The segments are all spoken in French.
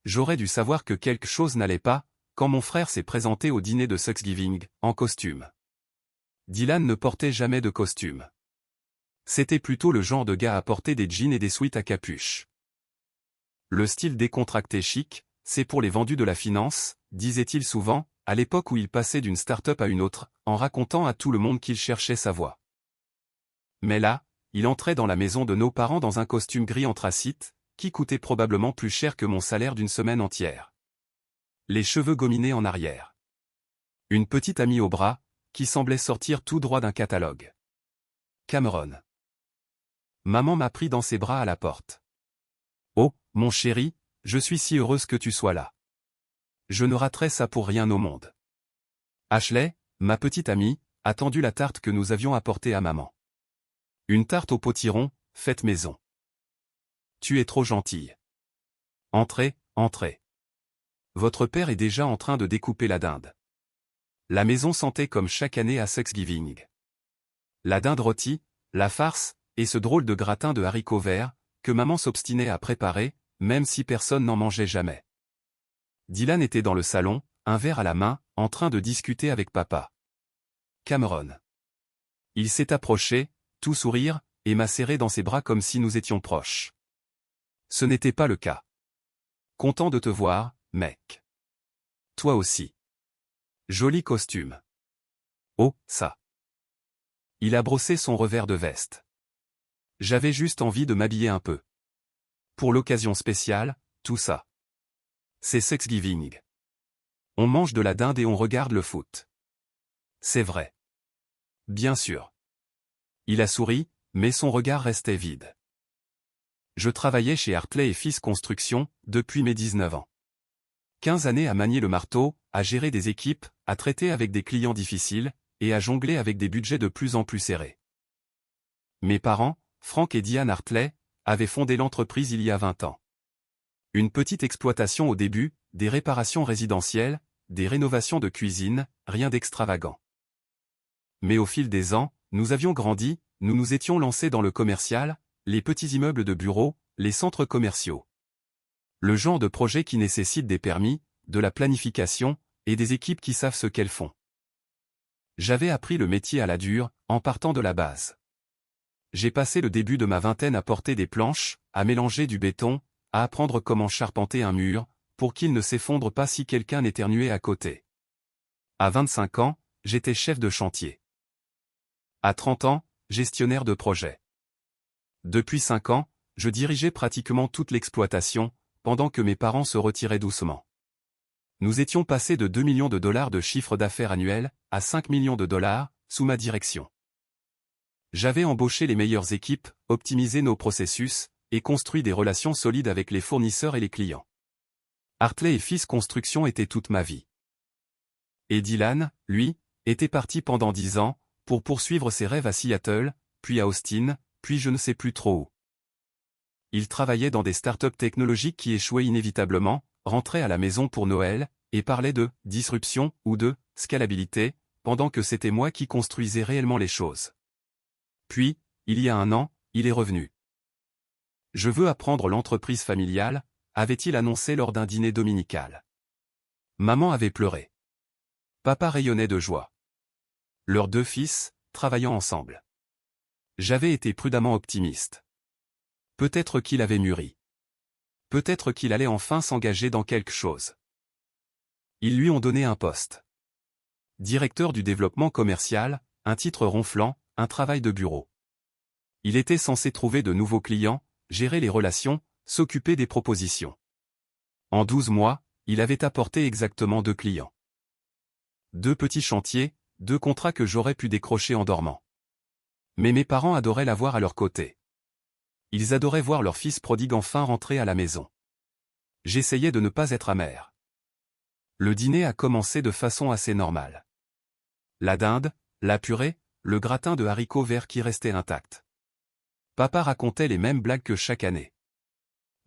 J'aurais dû savoir que quelque chose n'allait pas, quand mon frère s'est présenté au dîner de Thanksgiving, en costume. Dylan ne portait jamais de costume. C'était plutôt le genre de gars à porter des jeans et des sweats à capuche. Le style décontracté chic, c'est pour les vendus de la finance, disait-il souvent, à l'époque où il passait d'une start-up à une autre, en racontant à tout le monde qu'il cherchait sa voie. Mais là, il entrait dans la maison de nos parents dans un costume gris anthracite, qui coûtait probablement plus cher que mon salaire d'une semaine entière. Les cheveux gominés en arrière. Une petite amie au bras, qui semblait sortir tout droit d'un catalogue. Cameron. Maman m'a pris dans ses bras à la porte. Oh, mon chéri, je suis si heureuse que tu sois là. Je ne raterais ça pour rien au monde. Ashley, ma petite amie, a tendu la tarte que nous avions apportée à maman. Une tarte au potiron, faite maison. Tu es trop gentille. Entrez, entrez. Votre père est déjà en train de découper la dinde. La maison sentait comme chaque année à Thanksgiving. La dinde rôtie, la farce, et ce drôle de gratin de haricots verts, que maman s'obstinait à préparer, même si personne n'en mangeait jamais. Dylan était dans le salon, un verre à la main, en train de discuter avec papa. Cameron. Il s'est approché, tout sourire, et m'a serré dans ses bras comme si nous étions proches. Ce n'était pas le cas. Content de te voir, mec. Toi aussi. Joli costume. Oh, ça. Il a brossé son revers de veste. J'avais juste envie de m'habiller un peu. Pour l'occasion spéciale, tout ça. C'est Thanksgiving. On mange de la dinde et on regarde le foot. C'est vrai. Bien sûr. Il a souri, mais son regard restait vide. Je travaillais chez Hartley et Fils Construction, depuis mes 19 ans. 15 années à manier le marteau, à gérer des équipes, à traiter avec des clients difficiles, et à jongler avec des budgets de plus en plus serrés. Mes parents, Frank et Diane Hartley, avaient fondé l'entreprise il y a 20 ans. Une petite exploitation au début, des réparations résidentielles, des rénovations de cuisine, rien d'extravagant. Mais au fil des ans, nous avions grandi, nous nous étions lancés dans le commercial, les petits immeubles de bureaux, les centres commerciaux. Le genre de projet qui nécessite des permis, de la planification, et des équipes qui savent ce qu'elles font. J'avais appris le métier à la dure, en partant de la base. J'ai passé le début de ma vingtaine à porter des planches, à mélanger du béton, à apprendre comment charpenter un mur, pour qu'il ne s'effondre pas si quelqu'un éternuait à côté. À 25 ans, j'étais chef de chantier. À 30 ans, gestionnaire de projet. Depuis 5 ans, je dirigeais pratiquement toute l'exploitation, pendant que mes parents se retiraient doucement. Nous étions passés de 2 millions de dollars de chiffre d'affaires annuel, à 5 millions de dollars, sous ma direction. J'avais embauché les meilleures équipes, optimisé nos processus, et construit des relations solides avec les fournisseurs et les clients. Hartley et Fils Construction était toute ma vie. Et Dylan, lui, était parti pendant 10 ans, pour poursuivre ses rêves à Seattle, puis à Austin, puis je ne sais plus trop où. Il travaillait dans des startups technologiques qui échouaient inévitablement, rentrait à la maison pour Noël, et parlait de « disruption » ou de « scalabilité », pendant que c'était moi qui construisais réellement les choses. Puis, il y a 1 an, il est revenu. « Je veux apprendre l'entreprise familiale », avait-il annoncé lors d'un dîner dominical. Maman avait pleuré. Papa rayonnait de joie. Leurs 2 fils, travaillant ensemble. J'avais été prudemment optimiste. Peut-être qu'il avait mûri. Peut-être qu'il allait enfin s'engager dans quelque chose. Ils lui ont donné un poste. Directeur du développement commercial, un titre ronflant, un travail de bureau. Il était censé trouver de nouveaux clients, gérer les relations, s'occuper des propositions. En 12 mois, il avait apporté exactement 2 clients. 2 petits chantiers, 2 contrats que j'aurais pu décrocher en dormant. Mais mes parents adoraient l'avoir à leur côté. Ils adoraient voir leur fils prodigue enfin rentrer à la maison. J'essayais de ne pas être amer. Le dîner a commencé de façon assez normale. La dinde, la purée, le gratin de haricots verts qui restait intact. Papa racontait les mêmes blagues que chaque année.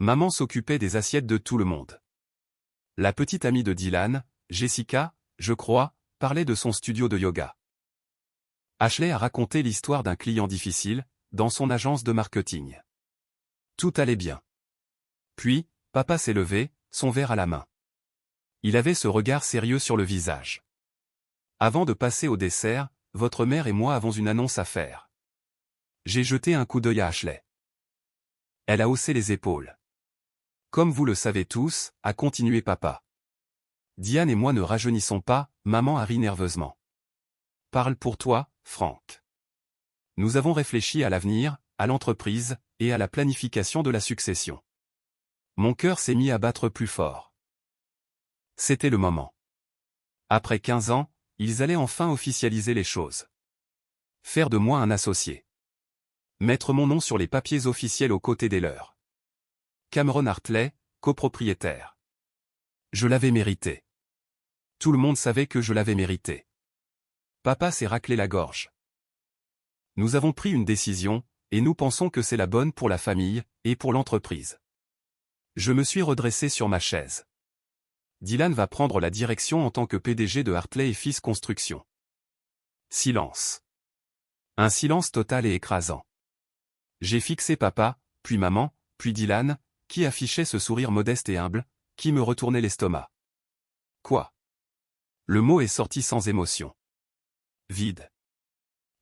Maman s'occupait des assiettes de tout le monde. La petite amie de Dylan, Jessica, je crois, parlait de son studio de yoga. Ashley a raconté l'histoire d'un client difficile, dans son agence de marketing. Tout allait bien. Puis, papa s'est levé, son verre à la main. Il avait ce regard sérieux sur le visage. Avant de passer au dessert, votre mère et moi avons une annonce à faire. J'ai jeté un coup d'œil à Ashley. Elle a haussé les épaules. Comme vous le savez tous, a continué papa. Diane et moi ne rajeunissons pas, maman a ri nerveusement. Parle pour toi, Frank. Nous avons réfléchi à l'avenir, à l'entreprise, et à la planification de la succession. Mon cœur s'est mis à battre plus fort. C'était le moment. Après 15 ans, ils allaient enfin officialiser les choses. Faire de moi un associé. Mettre mon nom sur les papiers officiels aux côtés des leurs. Cameron Hartley, copropriétaire. Je l'avais mérité. Tout le monde savait que je l'avais mérité. Papa s'est raclé la gorge. Nous avons pris une décision, et nous pensons que c'est la bonne pour la famille, et pour l'entreprise. Je me suis redressé sur ma chaise. Dylan va prendre la direction en tant que PDG de Hartley & Fils Construction. Silence. Un silence total et écrasant. J'ai fixé papa, puis maman, puis Dylan, qui affichait ce sourire modeste et humble, qui me retournait l'estomac. Quoi? Le mot est sorti sans émotion. Vide.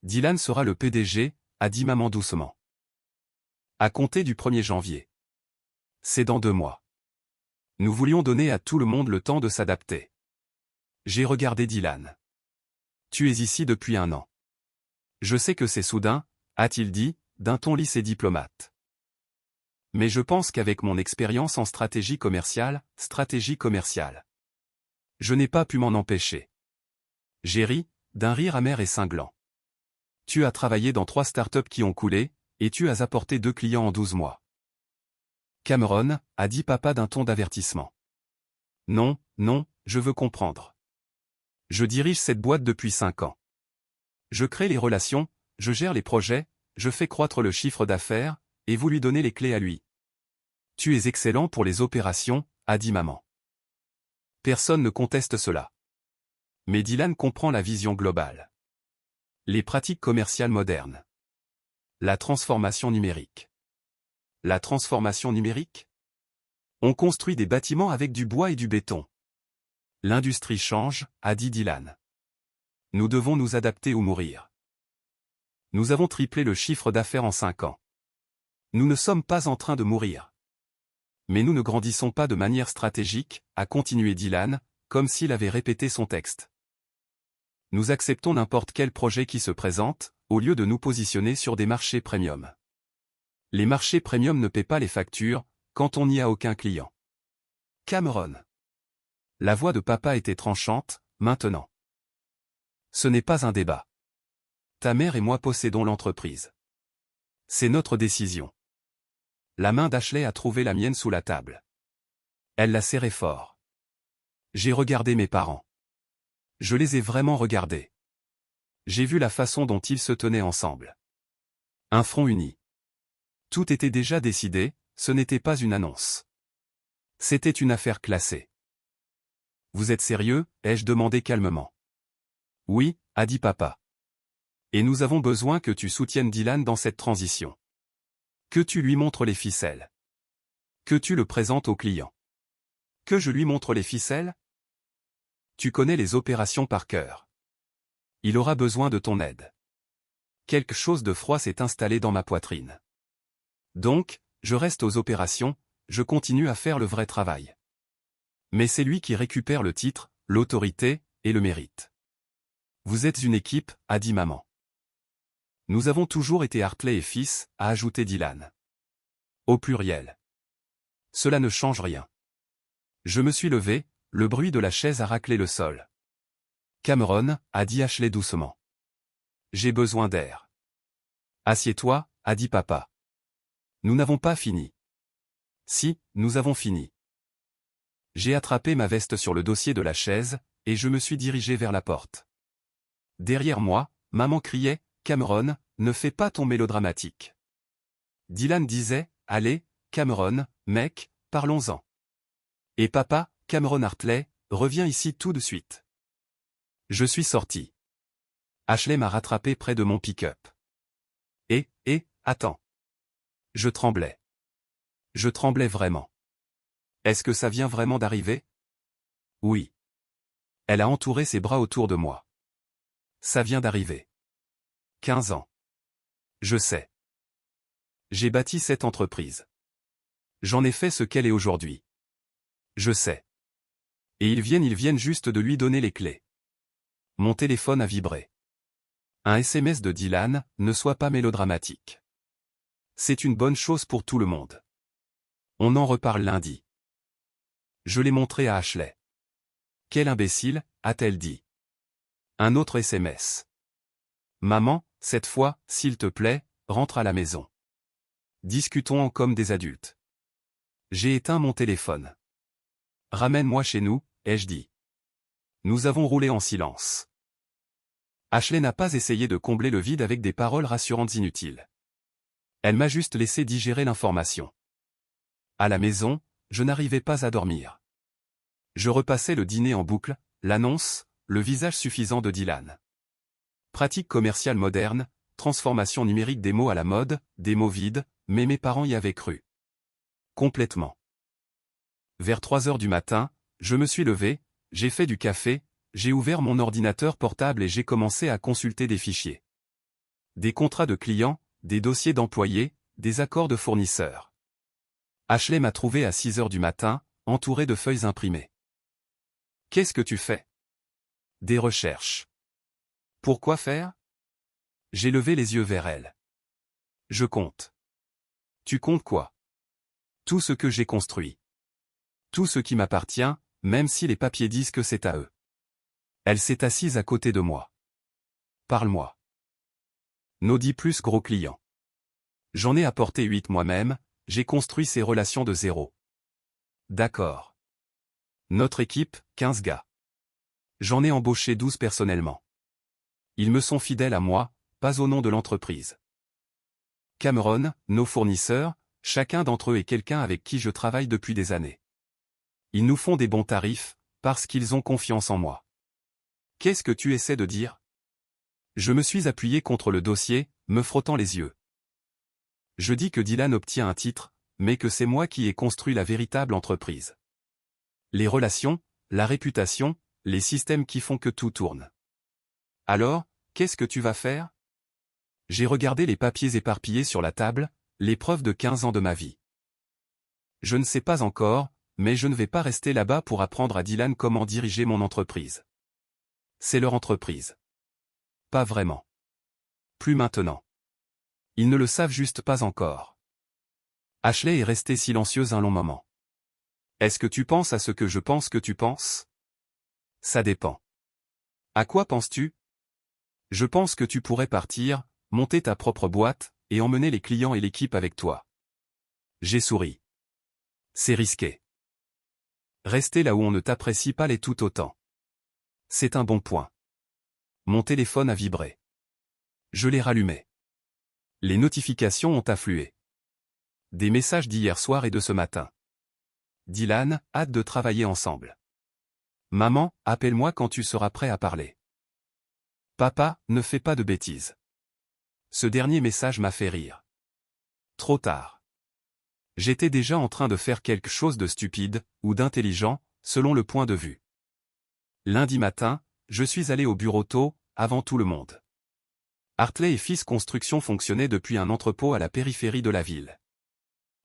Dylan sera le PDG, a dit maman doucement. À compter du 1er janvier. C'est dans 2 mois. Nous voulions donner à tout le monde le temps de s'adapter. J'ai regardé Dylan. Tu es ici depuis 1 an. Je sais que c'est soudain, a-t-il dit, d'un ton lisse et diplomate. Mais je pense qu'avec mon expérience en stratégie commerciale, je n'ai pas pu m'en empêcher. J'ai ri, d'un rire amer et cinglant. Tu as travaillé dans 3 startups qui ont coulé, et tu as apporté 2 clients en 12 mois. Cameron, a dit papa d'un ton d'avertissement. Non, non, je veux comprendre. Je dirige cette boîte depuis 5 ans. Je crée les relations, je gère les projets, je fais croître le chiffre d'affaires, et vous lui donnez les clés à lui. Tu es excellent pour les opérations, a dit maman. Personne ne conteste cela. Mais Dylan comprend la vision globale. Les pratiques commerciales modernes. La transformation numérique. La transformation numérique? On construit des bâtiments avec du bois et du béton. L'industrie change, a dit Dylan. Nous devons nous adapter ou mourir. Nous avons triplé le chiffre d'affaires en 5 ans. Nous ne sommes pas en train de mourir. Mais nous ne grandissons pas de manière stratégique, a continué Dylan, comme s'il avait répété son texte. Nous acceptons n'importe quel projet qui se présente, au lieu de nous positionner sur des marchés premium. Les marchés premium ne paient pas les factures, quand on n'y a aucun client. Cameron. La voix de papa était tranchante, maintenant. Ce n'est pas un débat. Ta mère et moi possédons l'entreprise. C'est notre décision. La main d'Ashley a trouvé la mienne sous la table. Elle l'a serrée fort. J'ai regardé mes parents. Je les ai vraiment regardés. J'ai vu la façon dont ils se tenaient ensemble. Un front uni. Tout était déjà décidé, ce n'était pas une annonce. C'était une affaire classée. Vous êtes sérieux? Ai-je demandé calmement. Oui, a dit papa. Et nous avons besoin que tu soutiennes Dylan dans cette transition. Que tu lui montres les ficelles. Que tu le présentes au client. Que je lui montre les ficelles? Tu connais les opérations par cœur. Il aura besoin de ton aide. Quelque chose de froid s'est installé dans ma poitrine. Donc, je reste aux opérations, je continue à faire le vrai travail. Mais c'est lui qui récupère le titre, l'autorité, et le mérite. Vous êtes une équipe, a dit maman. Nous avons toujours été Hartley & Fils, a ajouté Dylan. Au pluriel. Cela ne change rien. Je me suis levé, le bruit de la chaise a raclé le sol. Cameron, a dit Ashley doucement. J'ai besoin d'air. Assieds-toi, a dit papa. Nous n'avons pas fini. Si, nous avons fini. J'ai attrapé ma veste sur le dossier de la chaise, et je me suis dirigé vers la porte. Derrière moi, maman criait, Cameron, ne fais pas ton mélodramatique. Dylan disait, allez, Cameron, mec, parlons-en. Et papa, Cameron Hartley, reviens ici tout de suite. Je suis sorti. Ashley m'a rattrapé près de mon pick-up. Attends. Je tremblais. Je tremblais vraiment. Est-ce que ça vient vraiment d'arriver? Oui. Elle a entouré ses bras autour de moi. Ça vient d'arriver. 15 ans. Je sais. J'ai bâti cette entreprise. J'en ai fait ce qu'elle est aujourd'hui. Je sais. Et ils viennent juste de lui donner les clés. Mon téléphone a vibré. Un SMS de Dylan, ne sois pas mélodramatique. C'est une bonne chose pour tout le monde. On en reparle lundi. Je l'ai montré à Ashley. Quel imbécile, a-t-elle dit. Un autre SMS. Maman, cette fois, s'il te plaît, rentre à la maison. Discutons comme des adultes. J'ai éteint mon téléphone. Ramène-moi chez nous, ai-je dit. Nous avons roulé en silence. Ashley n'a pas essayé de combler le vide avec des paroles rassurantes inutiles. Elle m'a juste laissé digérer l'information. À la maison, je n'arrivais pas à dormir. Je repassais le dîner en boucle, l'annonce, le visage suffisant de Dylan. Pratique commerciale moderne, transformation numérique des mots à la mode, des mots vides, mais mes parents y avaient cru. Complètement. Vers 3 heures du matin, je me suis levé, j'ai fait du café, j'ai ouvert mon ordinateur portable et j'ai commencé à consulter des fichiers. Des contrats de clients, des dossiers d'employés, des accords de fournisseurs. Ashley m'a trouvé à 6 heures du matin, entouré de feuilles imprimées. Qu'est-ce que tu fais? Des recherches. Pourquoi faire? J'ai levé les yeux vers elle. Je compte. Tu comptes quoi? Tout ce que j'ai construit. Tout ce qui m'appartient, même si les papiers disent que c'est à eux. Elle s'est assise à côté de moi. Parle-moi. Nos 10 plus gros clients. J'en ai apporté 8 moi-même, j'ai construit ces relations de zéro. D'accord. Notre équipe, 15 gars. J'en ai embauché 12 personnellement. Ils me sont fidèles à moi, pas au nom de l'entreprise. Cameron, nos fournisseurs, chacun d'entre eux est quelqu'un avec qui je travaille depuis des années. Ils nous font des bons tarifs, parce qu'ils ont confiance en moi. Qu'est-ce que tu essaies de dire? Je me suis appuyé contre le dossier, me frottant les yeux. Je dis que Dylan obtient un titre, mais que c'est moi qui ai construit la véritable entreprise. Les relations, la réputation, les systèmes qui font que tout tourne. Alors, qu'est-ce que tu vas faire? J'ai regardé les papiers éparpillés sur la table, les preuves de 15 ans de ma vie. Je ne sais pas encore, mais je ne vais pas rester là-bas pour apprendre à Dylan comment diriger mon entreprise. C'est leur entreprise. Pas vraiment. Plus maintenant. Ils ne le savent juste pas encore. Ashley est restée silencieuse un long moment. Est-ce que tu penses à ce que je pense que tu penses? Ça dépend. À quoi penses-tu? Je pense que tu pourrais partir, monter ta propre boîte, et emmener les clients et l'équipe avec toi. J'ai souri. C'est risqué. Rester là où on ne t'apprécie pas l'est tout autant. C'est un bon point. Mon téléphone a vibré. Je l'ai rallumé. Les notifications ont afflué. Des messages d'hier soir et de ce matin. Dylan, hâte de travailler ensemble. Maman, appelle-moi quand tu seras prêt à parler. Papa, ne fais pas de bêtises. Ce dernier message m'a fait rire. Trop tard. J'étais déjà en train de faire quelque chose de stupide, ou d'intelligent, selon le point de vue. Lundi matin, je suis allé au bureau tôt, avant tout le monde. Hartley et Fils Construction fonctionnait depuis un entrepôt à la périphérie de la ville.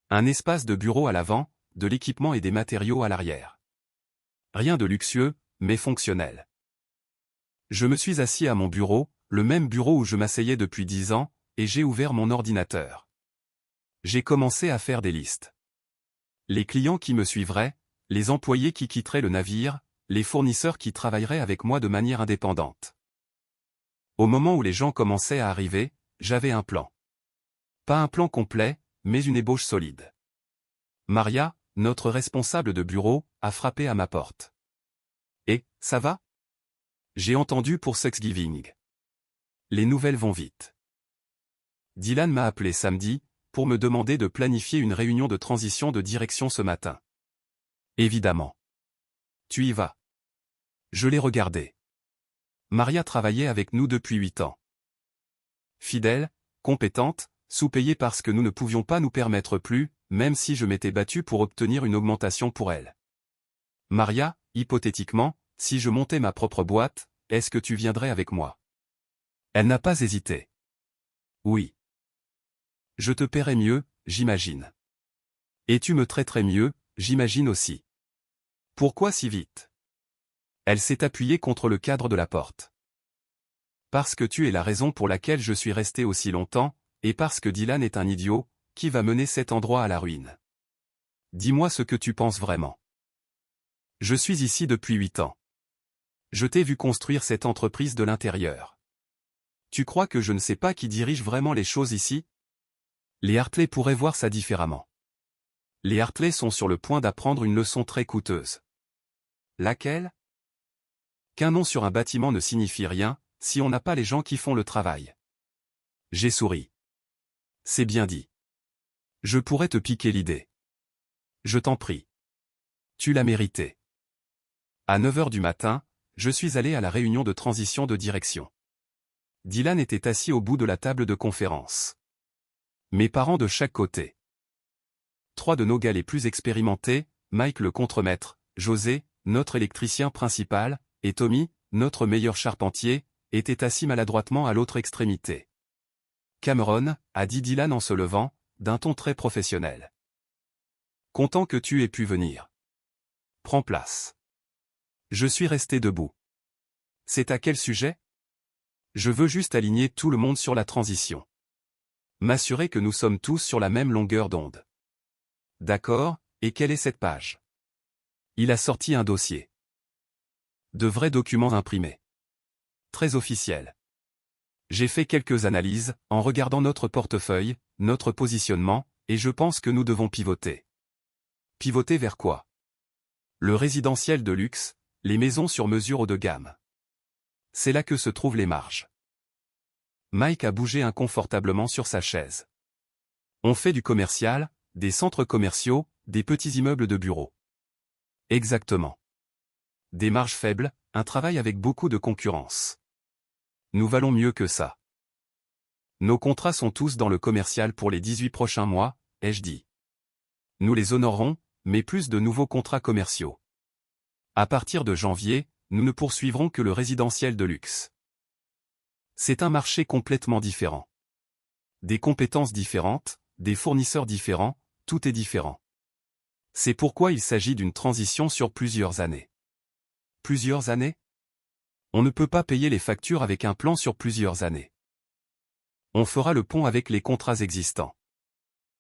Un espace de bureau à l'avant, de l'équipement et des matériaux à l'arrière. Rien de luxueux, mais fonctionnel. Je me suis assis à mon bureau, le même bureau où je m'asseyais depuis 10 ans, et j'ai ouvert mon ordinateur. J'ai commencé à faire des listes. Les clients qui me suivraient, les employés qui quitteraient le navire, les fournisseurs qui travailleraient avec moi de manière indépendante. Au moment où les gens commençaient à arriver, j'avais un plan. Pas un plan complet, mais une ébauche solide. Maria, notre responsable de bureau, a frappé à ma porte. « Et, ça va? J'ai entendu pour Thanksgiving. Les nouvelles vont vite. » Dylan m'a appelé samedi, pour me demander de planifier une réunion de transition de direction ce matin. Évidemment. Tu y vas. Je l'ai regardé. Maria travaillait avec nous depuis 8 ans. Fidèle, compétente, sous-payée parce que nous ne pouvions pas nous permettre plus, même si je m'étais battu pour obtenir une augmentation pour elle. Maria, hypothétiquement, si je montais ma propre boîte, est-ce que tu viendrais avec moi? Elle n'a pas hésité. Oui. Je te paierais mieux, j'imagine. Et tu me traiterais mieux, j'imagine aussi. Pourquoi si vite? Elle s'est appuyée contre le cadre de la porte. Parce que tu es la raison pour laquelle je suis resté aussi longtemps, et parce que Dylan est un idiot, qui va mener cet endroit à la ruine. Dis-moi ce que tu penses vraiment. Je suis ici depuis 8 ans. Je t'ai vu construire cette entreprise de l'intérieur. Tu crois que je ne sais pas qui dirige vraiment les choses ici? Les Hartley pourraient voir ça différemment. Les Hartley sont sur le point d'apprendre une leçon très coûteuse. Laquelle? Qu'un nom sur un bâtiment ne signifie rien, si on n'a pas les gens qui font le travail. J'ai souri. C'est bien dit. Je pourrais te piquer l'idée. Je t'en prie. Tu l'as mérité. À 9 heures du matin, je suis allé à la réunion de transition de direction. Dylan était assis au bout de la table de conférence. Mes parents de chaque côté. 3 de nos gars les plus expérimentés, Mike le contremaître, José, notre électricien principal, et Tommy, notre meilleur charpentier, étaient assis maladroitement à l'autre extrémité. Cameron, a dit Dylan en se levant, d'un ton très professionnel. Content que tu aies pu venir. Prends place. Je suis resté debout. C'est à quel sujet? Je veux juste aligner tout le monde sur la transition. M'assurer que nous sommes tous sur la même longueur d'onde. D'accord, et quelle est cette page? Il a sorti un dossier. De vrais documents imprimés. Très officiels. J'ai fait quelques analyses, en regardant notre portefeuille, notre positionnement, et je pense que nous devons pivoter. Pivoter vers quoi? Le résidentiel de luxe, les maisons sur mesure haut de gamme. C'est là que se trouvent les marges. Mike a bougé inconfortablement sur sa chaise. On fait du commercial, des centres commerciaux, des petits immeubles de bureaux. Exactement. Des marges faibles, un travail avec beaucoup de concurrence. Nous valons mieux que ça. Nos contrats sont tous dans le commercial pour les 18 prochains mois, ai-je dit. Nous les honorerons, mais plus de nouveaux contrats commerciaux. À partir de janvier, nous ne poursuivrons que le résidentiel de luxe. C'est un marché complètement différent. Des compétences différentes, des fournisseurs différents, tout est différent. C'est pourquoi il s'agit d'une transition sur plusieurs années. Plusieurs années? On ne peut pas payer les factures avec un plan sur plusieurs années. On fera le pont avec les contrats existants.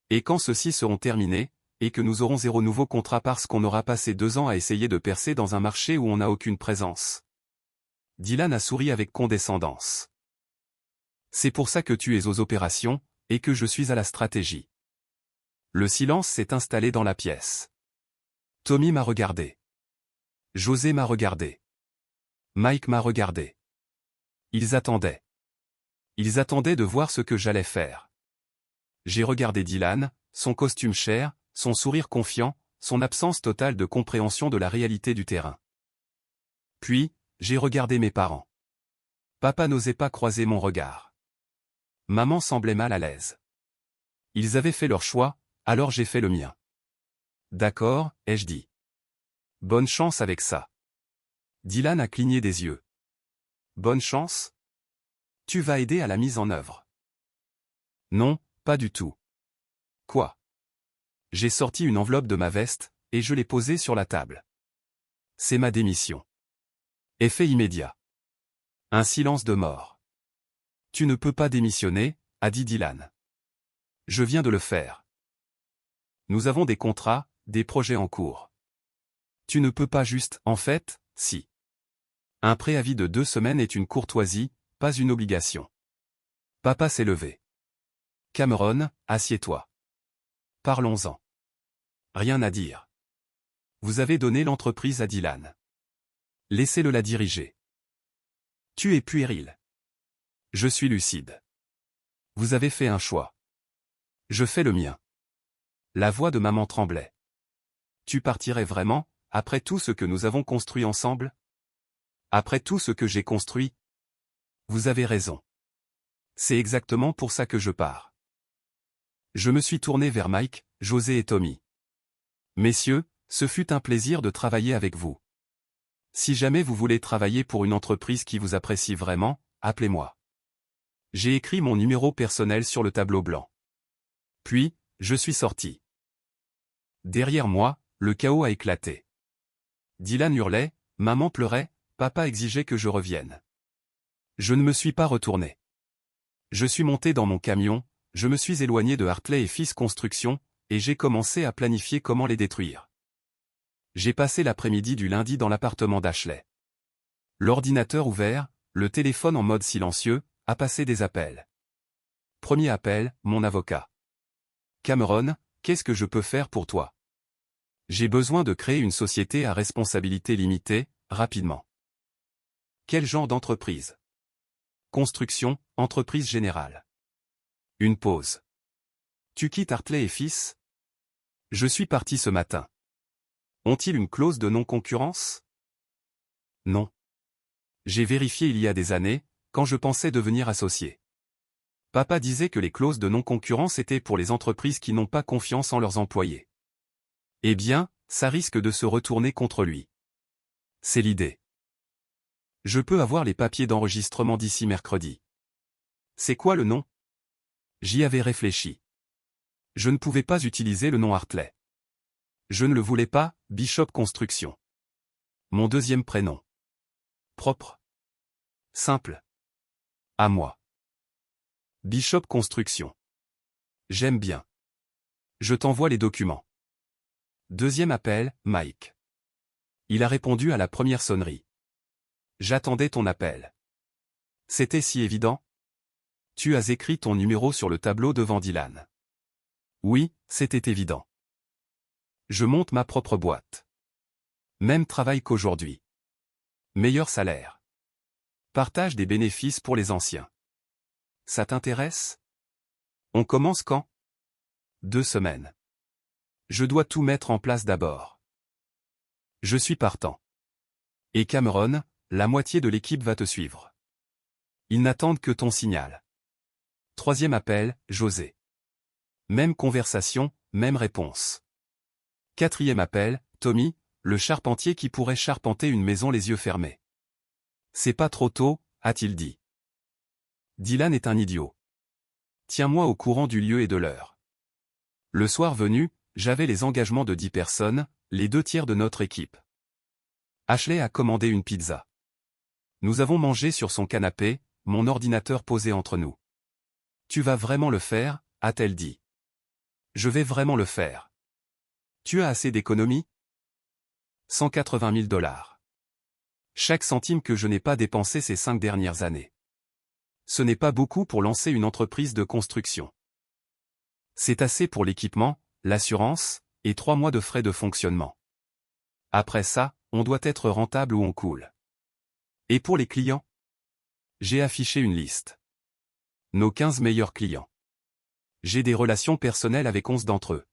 Et quand ceux-ci seront terminés, et que nous aurons 0 nouveau contrat parce qu'on aura passé 2 ans à essayer de percer dans un marché où on n'a aucune présence. Dylan a souri avec condescendance. C'est pour ça que tu es aux opérations, et que je suis à la stratégie. Le silence s'est installé dans la pièce. Tommy m'a regardé. José m'a regardé. Mike m'a regardé. Ils attendaient. Ils attendaient de voir ce que j'allais faire. J'ai regardé Dylan, son costume cher, son sourire confiant, son absence totale de compréhension de la réalité du terrain. Puis, j'ai regardé mes parents. Papa n'osait pas croiser mon regard. Maman semblait mal à l'aise. Ils avaient fait leur choix, alors j'ai fait le mien. D'accord, ai-je dit. Bonne chance avec ça. Dylan a cligné des yeux. Bonne chance? Tu vas aider à la mise en œuvre. Non, pas du tout. Quoi? J'ai sorti une enveloppe de ma veste, et je l'ai posée sur la table. C'est ma démission. Effet immédiat. Un silence de mort. Tu ne peux pas démissionner, a dit Dylan. Je viens de le faire. Nous avons des contrats, des projets en cours. Tu ne peux pas juste, en fait, si. Un préavis de 2 semaines est une courtoisie, pas une obligation. Papa s'est levé. Cameron, assieds-toi. Parlons-en. Rien à dire. Vous avez donné l'entreprise à Dylan. Laissez-le la diriger. Tu es puéril. Je suis lucide. Vous avez fait un choix. Je fais le mien. La voix de maman tremblait. Tu partirais vraiment, après tout ce que nous avons construit ensemble? Après tout ce que j'ai construit? Vous avez raison. C'est exactement pour ça que je pars. Je me suis tourné vers Mike, José et Tommy. Messieurs, ce fut un plaisir de travailler avec vous. Si jamais vous voulez travailler pour une entreprise qui vous apprécie vraiment, appelez-moi. J'ai écrit mon numéro personnel sur le tableau blanc. Puis, je suis sorti. Derrière moi, le chaos a éclaté. Dylan hurlait, maman pleurait, papa exigeait que je revienne. Je ne me suis pas retourné. Je suis monté dans mon camion, je me suis éloigné de Hartley et Fils Construction, et j'ai commencé à planifier comment les détruire. J'ai passé l'après-midi du lundi dans l'appartement d'Ashley. L'ordinateur ouvert, le téléphone en mode silencieux, a passé des appels. Premier appel, mon avocat. Cameron, qu'est-ce que je peux faire pour toi? J'ai besoin de créer une société à responsabilité limitée, rapidement. Quel genre d'entreprise? Construction, entreprise générale. Une pause. Tu quittes Hartley et Fils? Je suis parti ce matin. Ont-ils une clause de non-concurrence? Non. J'ai vérifié il y a des années, quand je pensais devenir associé. Papa disait que les clauses de non-concurrence étaient pour les entreprises qui n'ont pas confiance en leurs employés. Eh bien, ça risque de se retourner contre lui. C'est l'idée. Je peux avoir les papiers d'enregistrement d'ici mercredi. C'est quoi le nom? J'y avais réfléchi. Je ne pouvais pas utiliser le nom Hartley. Je ne le voulais pas, Bishop Construction. Mon deuxième prénom. Propre. Simple. À moi. Bishop Construction. J'aime bien. Je t'envoie les documents. Deuxième appel, Mike. Il a répondu à la première sonnerie. J'attendais ton appel. C'était si évident? Tu as écrit ton numéro sur le tableau devant Dylan. Oui, c'était évident. Je monte ma propre boîte. Même travail qu'aujourd'hui. Meilleur salaire. Partage des bénéfices pour les anciens. Ça t'intéresse? On commence quand? 2 semaines. Je dois tout mettre en place d'abord. Je suis partant. Et Cameron, la moitié de l'équipe va te suivre. Ils n'attendent que ton signal. Troisième appel, José. Même conversation, même réponse. Quatrième appel, Tommy, le charpentier qui pourrait charpenter une maison les yeux fermés. C'est pas trop tôt, a-t-il dit. Dylan est un idiot. Tiens-moi au courant du lieu et de l'heure. Le soir venu, j'avais les engagements de 10 personnes, les 2/3 de notre équipe. Ashley a commandé une pizza. Nous avons mangé sur son canapé, mon ordinateur posé entre nous. Tu vas vraiment le faire, a-t-elle dit. Je vais vraiment le faire. Tu as assez d'économies? 180 000 $. Chaque centime que je n'ai pas dépensé ces 5 dernières années. Ce n'est pas beaucoup pour lancer une entreprise de construction. C'est assez pour l'équipement, l'assurance, et 3 mois de frais de fonctionnement. Après ça, on doit être rentable ou on coule. Et pour les clients? J'ai affiché une liste. Nos 15 meilleurs clients. J'ai des relations personnelles avec 11 d'entre eux.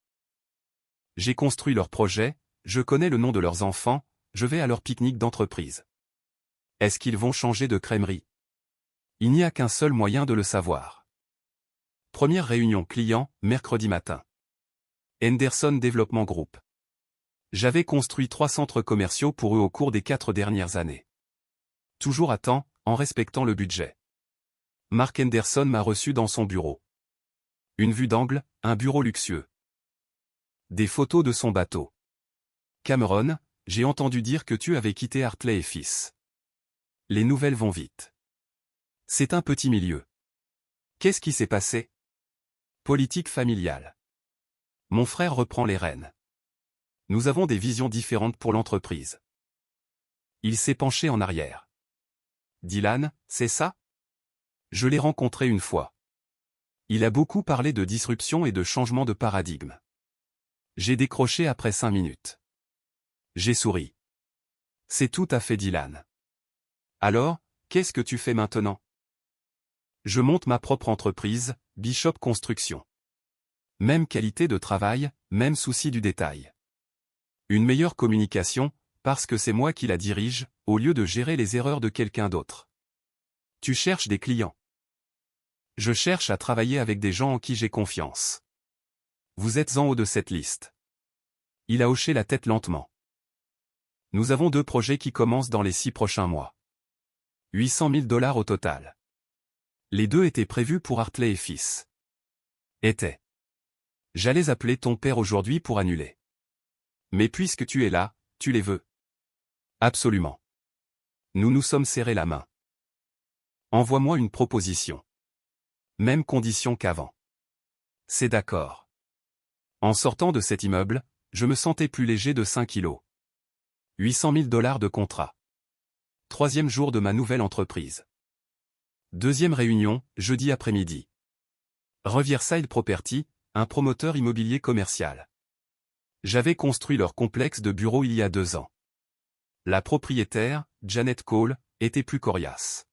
J'ai construit leurs projets, je connais le nom de leurs enfants, je vais à leur pique-nique d'entreprise. Est-ce qu'ils vont changer de crèmerie? Il n'y a qu'un seul moyen de le savoir. Première réunion client, mercredi matin. Henderson Development Group. J'avais construit 3 centres commerciaux pour eux au cours des 4 dernières années. Toujours à temps, en respectant le budget. Mark Henderson m'a reçu dans son bureau. Une vue d'angle, un bureau luxueux. Des photos de son bateau. Cameron, j'ai entendu dire que tu avais quitté Hartley et Fils. Les nouvelles vont vite. C'est un petit milieu. Qu'est-ce qui s'est passé? Politique familiale. Mon frère reprend les rênes. Nous avons des visions différentes pour l'entreprise. Il s'est penché en arrière. Dylan, c'est ça? Je l'ai rencontré une fois. Il a beaucoup parlé de disruption et de changement de paradigme. J'ai décroché après 5 minutes. J'ai souri. C'est tout à fait Dylan. Alors, qu'est-ce que tu fais maintenant? Je monte ma propre entreprise, Bishop Construction. Même qualité de travail, même souci du détail. Une meilleure communication, parce que c'est moi qui la dirige, au lieu de gérer les erreurs de quelqu'un d'autre. Tu cherches des clients. Je cherche à travailler avec des gens en qui j'ai confiance. Vous êtes en haut de cette liste. Il a hoché la tête lentement. Nous avons 2 projets qui commencent dans les 6 prochains mois. 800 000 $ au total. Les 2 étaient prévus pour Hartley et Fils. J'allais appeler ton père aujourd'hui pour annuler. Mais puisque tu es là, tu les veux. Absolument. Nous nous sommes serrés la main. Envoie-moi une proposition. Même condition qu'avant. C'est d'accord. En sortant de cet immeuble, je me sentais plus léger de 5 kilos. 800 000 $ de contrat. 3e jour de ma nouvelle entreprise. 2e réunion, jeudi après-midi. Riverside Property, un promoteur immobilier commercial. J'avais construit leur complexe de bureaux il y a 2 ans. La propriétaire, Janet Cole, était plus coriace.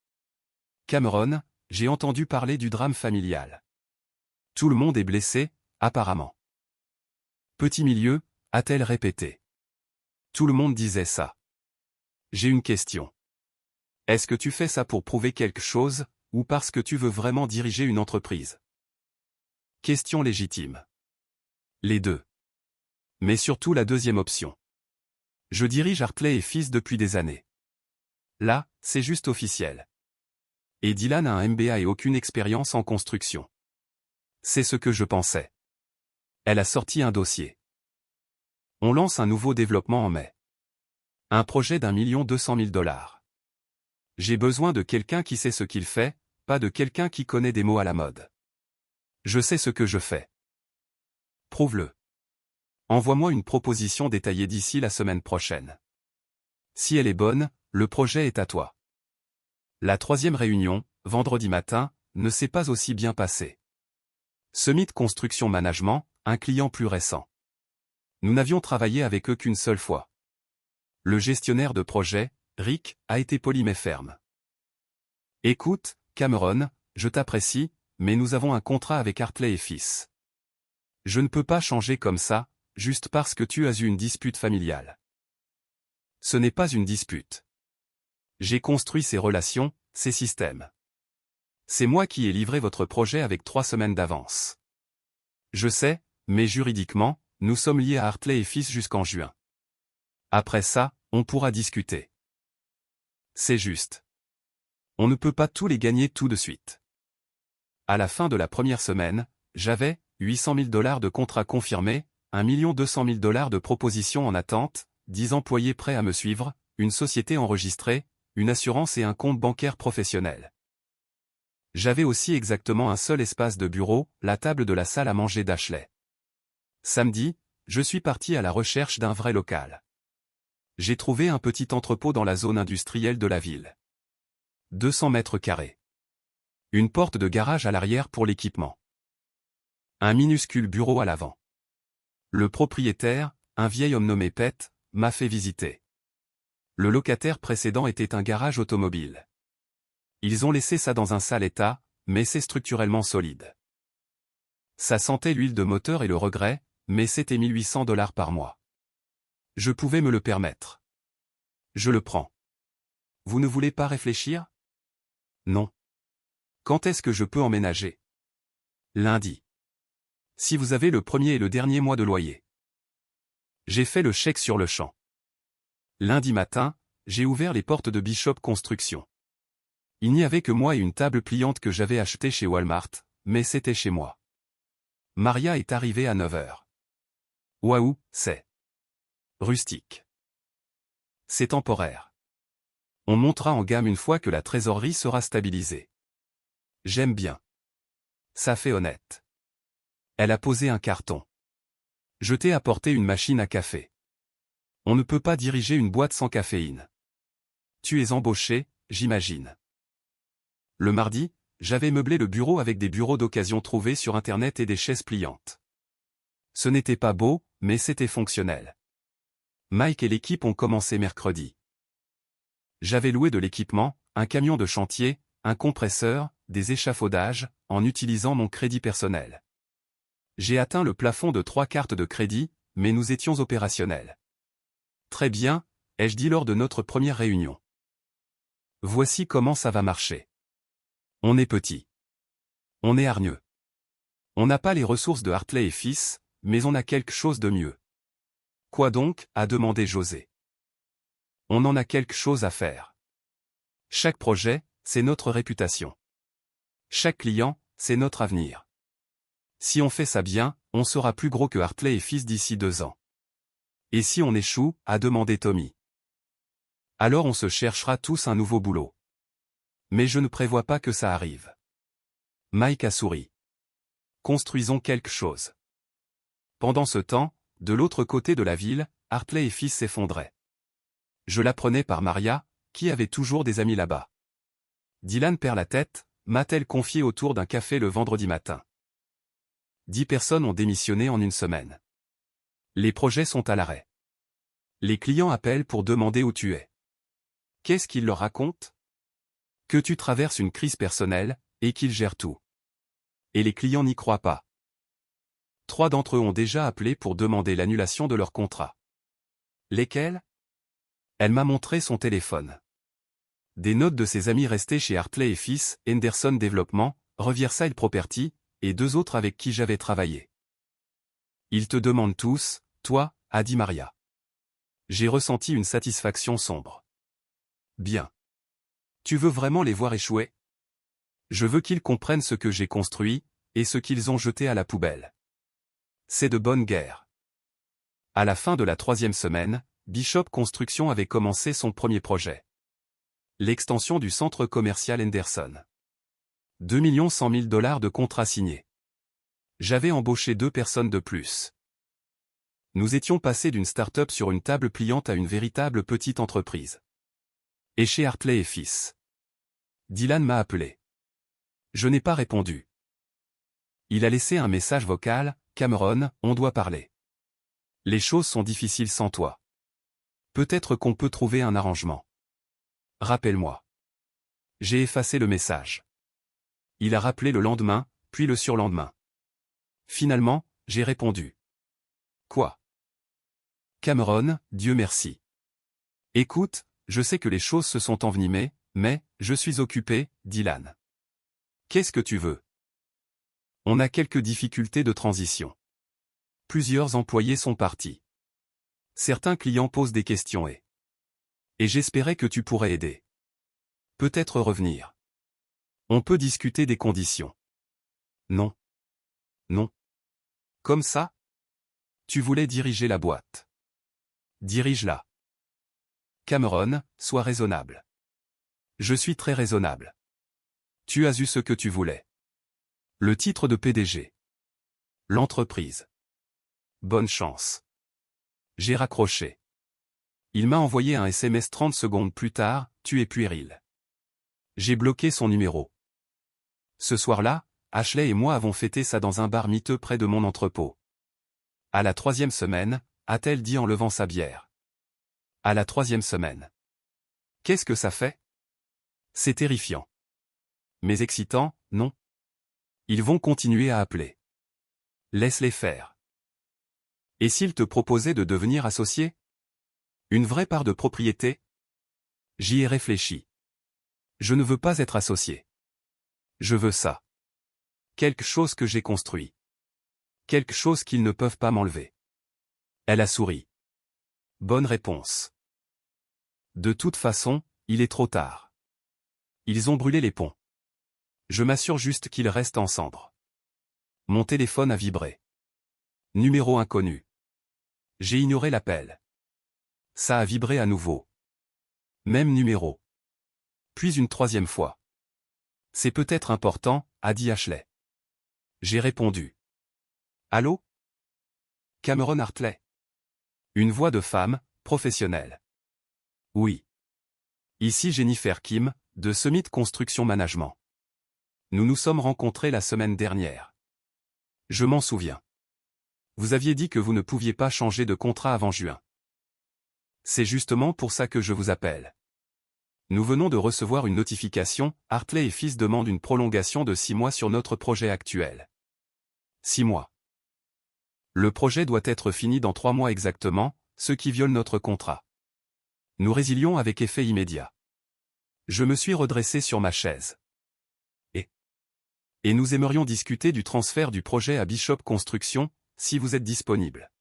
Cameron, j'ai entendu parler du drame familial. Tout le monde est blessé, apparemment. Petit milieu, a-t-elle répété. Tout le monde disait ça. J'ai une question. Est-ce que tu fais ça pour prouver quelque chose, ou parce que tu veux vraiment diriger une entreprise? Question légitime. Les 2. Mais surtout la 2e option. Je dirige Hartley et Fils depuis des années. Là, c'est juste officiel. Et Dylan a un MBA et aucune expérience en construction. C'est ce que je pensais. Elle a sorti un dossier. On lance un nouveau développement en mai. Un projet d'1 200 000 $. J'ai besoin de quelqu'un qui sait ce qu'il fait, pas de quelqu'un qui connaît des mots à la mode. Je sais ce que je fais. Prouve-le. Envoie-moi une proposition détaillée d'ici la semaine prochaine. Si elle est bonne, le projet est à toi. La 3e réunion, vendredi matin, ne s'est pas aussi bien passée. Summit Construction Management, un client plus récent. Nous n'avions travaillé avec eux qu'une seule fois. Le gestionnaire de projet, Rick, a été poli mais ferme. Écoute, Cameron, je t'apprécie, mais nous avons un contrat avec Hartley et Fils. Je ne peux pas changer comme ça, juste parce que tu as eu une dispute familiale. Ce n'est pas une dispute. J'ai construit ces relations, ces systèmes. C'est moi qui ai livré votre projet avec 3 semaines d'avance. Je sais, mais juridiquement, nous sommes liés à Hartley et Fils jusqu'en juin. Après ça, on pourra discuter. C'est juste. On ne peut pas tous les gagner tout de suite. À la fin de la première semaine, j'avais 800 000 $ de contrats confirmés, 1 200 000 $ de propositions en attente, 10 employés prêts à me suivre, une société enregistrée, une assurance et un compte bancaire professionnel. J'avais aussi exactement un seul espace de bureau, la table de la salle à manger d'Ashley. Samedi, je suis parti à la recherche d'un vrai local. J'ai trouvé un petit entrepôt dans la zone industrielle de la ville. 200 mètres carrés. Une porte de garage à l'arrière pour l'équipement. Un minuscule bureau à l'avant. Le propriétaire, un vieil homme nommé Pete, m'a fait visiter. Le locataire précédent était un garage automobile. Ils ont laissé ça dans un sale état, mais c'est structurellement solide. Ça sentait l'huile de moteur et le regret, mais c'était 1 800 $ par mois. Je pouvais me le permettre. Je le prends. Vous ne voulez pas réfléchir? Non. Quand est-ce que je peux emménager? Lundi. Si vous avez le premier et le dernier mois de loyer. J'ai fait le chèque sur le champ. Lundi matin, j'ai ouvert les portes de Bishop Construction. Il n'y avait que moi et une table pliante que j'avais achetée chez Walmart, mais c'était chez moi. Maria est arrivée à 9 h. Waouh, c'est rustique. C'est temporaire. On montera en gamme une fois que la trésorerie sera stabilisée. J'aime bien. Ça fait honnête. Elle a posé un carton. Je t'ai apporté une machine à café. On ne peut pas diriger une boîte sans caféine. Tu es embauché, j'imagine. Le mardi, j'avais meublé le bureau avec des bureaux d'occasion trouvés sur Internet et des chaises pliantes. Ce n'était pas beau, mais c'était fonctionnel. Mike et l'équipe ont commencé mercredi. J'avais loué de l'équipement, un camion de chantier, un compresseur, des échafaudages, en utilisant mon crédit personnel. J'ai atteint le plafond de 3 cartes de crédit, mais nous étions opérationnels. Très bien, ai-je dit lors de notre première réunion. Voici comment ça va marcher. On est petit. On est hargneux. On n'a pas les ressources de Hartley et Fils, mais on a quelque chose de mieux. Quoi donc, a demandé José. On en a quelque chose à faire. Chaque projet, c'est notre réputation. Chaque client, c'est notre avenir. Si on fait ça bien, on sera plus gros que Hartley et Fils d'ici 2 ans. Et si on échoue, a demandé Tommy. Alors on se cherchera tous un nouveau boulot. Mais je ne prévois pas que ça arrive. Mike a souri. Construisons quelque chose. Pendant ce temps, de l'autre côté de la ville, Hartley et Fils s'effondraient. Je l'apprenais par Maria, qui avait toujours des amis là-bas. Dylan perd la tête, m'a-t-elle confié autour d'un café le vendredi matin. 10 personnes ont démissionné en une semaine. Les projets sont à l'arrêt. Les clients appellent pour demander où tu es. Qu'est-ce qu'ils leur racontent? Que tu traverses une crise personnelle, et qu'ils gèrent tout. Et les clients n'y croient pas. 3 d'entre eux ont déjà appelé pour demander l'annulation de leur contrat. Lesquels? Elle m'a montré son téléphone. Des notes de ses amis restés chez Hartley et Fils, Henderson Développement, Riverside Property, et 2 autres avec qui j'avais travaillé. Ils te demandent tous, toi, a dit Maria. J'ai ressenti une satisfaction sombre. Bien. Tu veux vraiment les voir échouer? Je veux qu'ils comprennent ce que j'ai construit, et ce qu'ils ont jeté à la poubelle. C'est de bonne guerre. À la fin de la 3e semaine, Bishop Construction avait commencé son premier projet. L'extension du centre commercial Henderson. 2 100 000 $ de contrats signés. J'avais embauché 2 personnes de plus. Nous étions passés d'une start-up sur une table pliante à une véritable petite entreprise. Et chez Hartley et Fils. Dylan m'a appelé. Je n'ai pas répondu. Il a laissé un message vocal, Cameron, on doit parler. Les choses sont difficiles sans toi. Peut-être qu'on peut trouver un arrangement. Rappelle-moi. J'ai effacé le message. Il a rappelé le lendemain, puis le surlendemain. Finalement, j'ai répondu. Quoi? Cameron, Dieu merci. Écoute, je sais que les choses se sont envenimées, mais, je suis occupé, Dylan. Qu'est-ce que tu veux? On a quelques difficultés de transition. Plusieurs employés sont partis. Certains clients posent des questions et j'espérais que tu pourrais aider. Peut-être revenir. On peut discuter des conditions. Non. Non. Comme ça? Tu voulais diriger la boîte. Dirige-la. Cameron, sois raisonnable. Je suis très raisonnable. Tu as eu ce que tu voulais. Le titre de PDG. L'entreprise. Bonne chance. J'ai raccroché. Il m'a envoyé un SMS 30 secondes plus tard, tu es puéril. J'ai bloqué son numéro. Ce soir-là, Ashley et moi avons fêté ça dans un bar miteux près de mon entrepôt. À la 3e semaine, a-t-elle dit en levant sa bière. À la 3e semaine. Qu'est-ce que ça fait? C'est terrifiant. Mais excitant, non? Ils vont continuer à appeler. Laisse-les faire. Et s'ils te proposaient de devenir associé? Une vraie part de propriété? J'y ai réfléchi. Je ne veux pas être associé. Je veux ça. Quelque chose que j'ai construit. Quelque chose qu'ils ne peuvent pas m'enlever. Elle a souri. Bonne réponse. De toute façon, il est trop tard. Ils ont brûlé les ponts. Je m'assure juste qu'ils restent en cendres. Mon téléphone a vibré. Numéro inconnu. J'ai ignoré l'appel. Ça a vibré à nouveau. Même numéro. Puis une 3e fois. C'est peut-être important, a dit Ashley. J'ai répondu. Allô? Cameron Hartley. Une voix de femme, professionnelle. Oui. Ici Jennifer Kim, de Summit Construction Management. Nous nous sommes rencontrés la semaine dernière. Je m'en souviens. Vous aviez dit que vous ne pouviez pas changer de contrat avant juin. C'est justement pour ça que je vous appelle. Nous venons de recevoir une notification, Hartley et Fils demandent une prolongation de 6 mois sur notre projet actuel. 6 mois. Le projet doit être fini dans 3 mois exactement, ce qui viole notre contrat. Nous résilions avec effet immédiat. Je me suis redressé sur ma chaise. Et nous aimerions discuter du transfert du projet à Bishop Construction, si vous êtes disponible.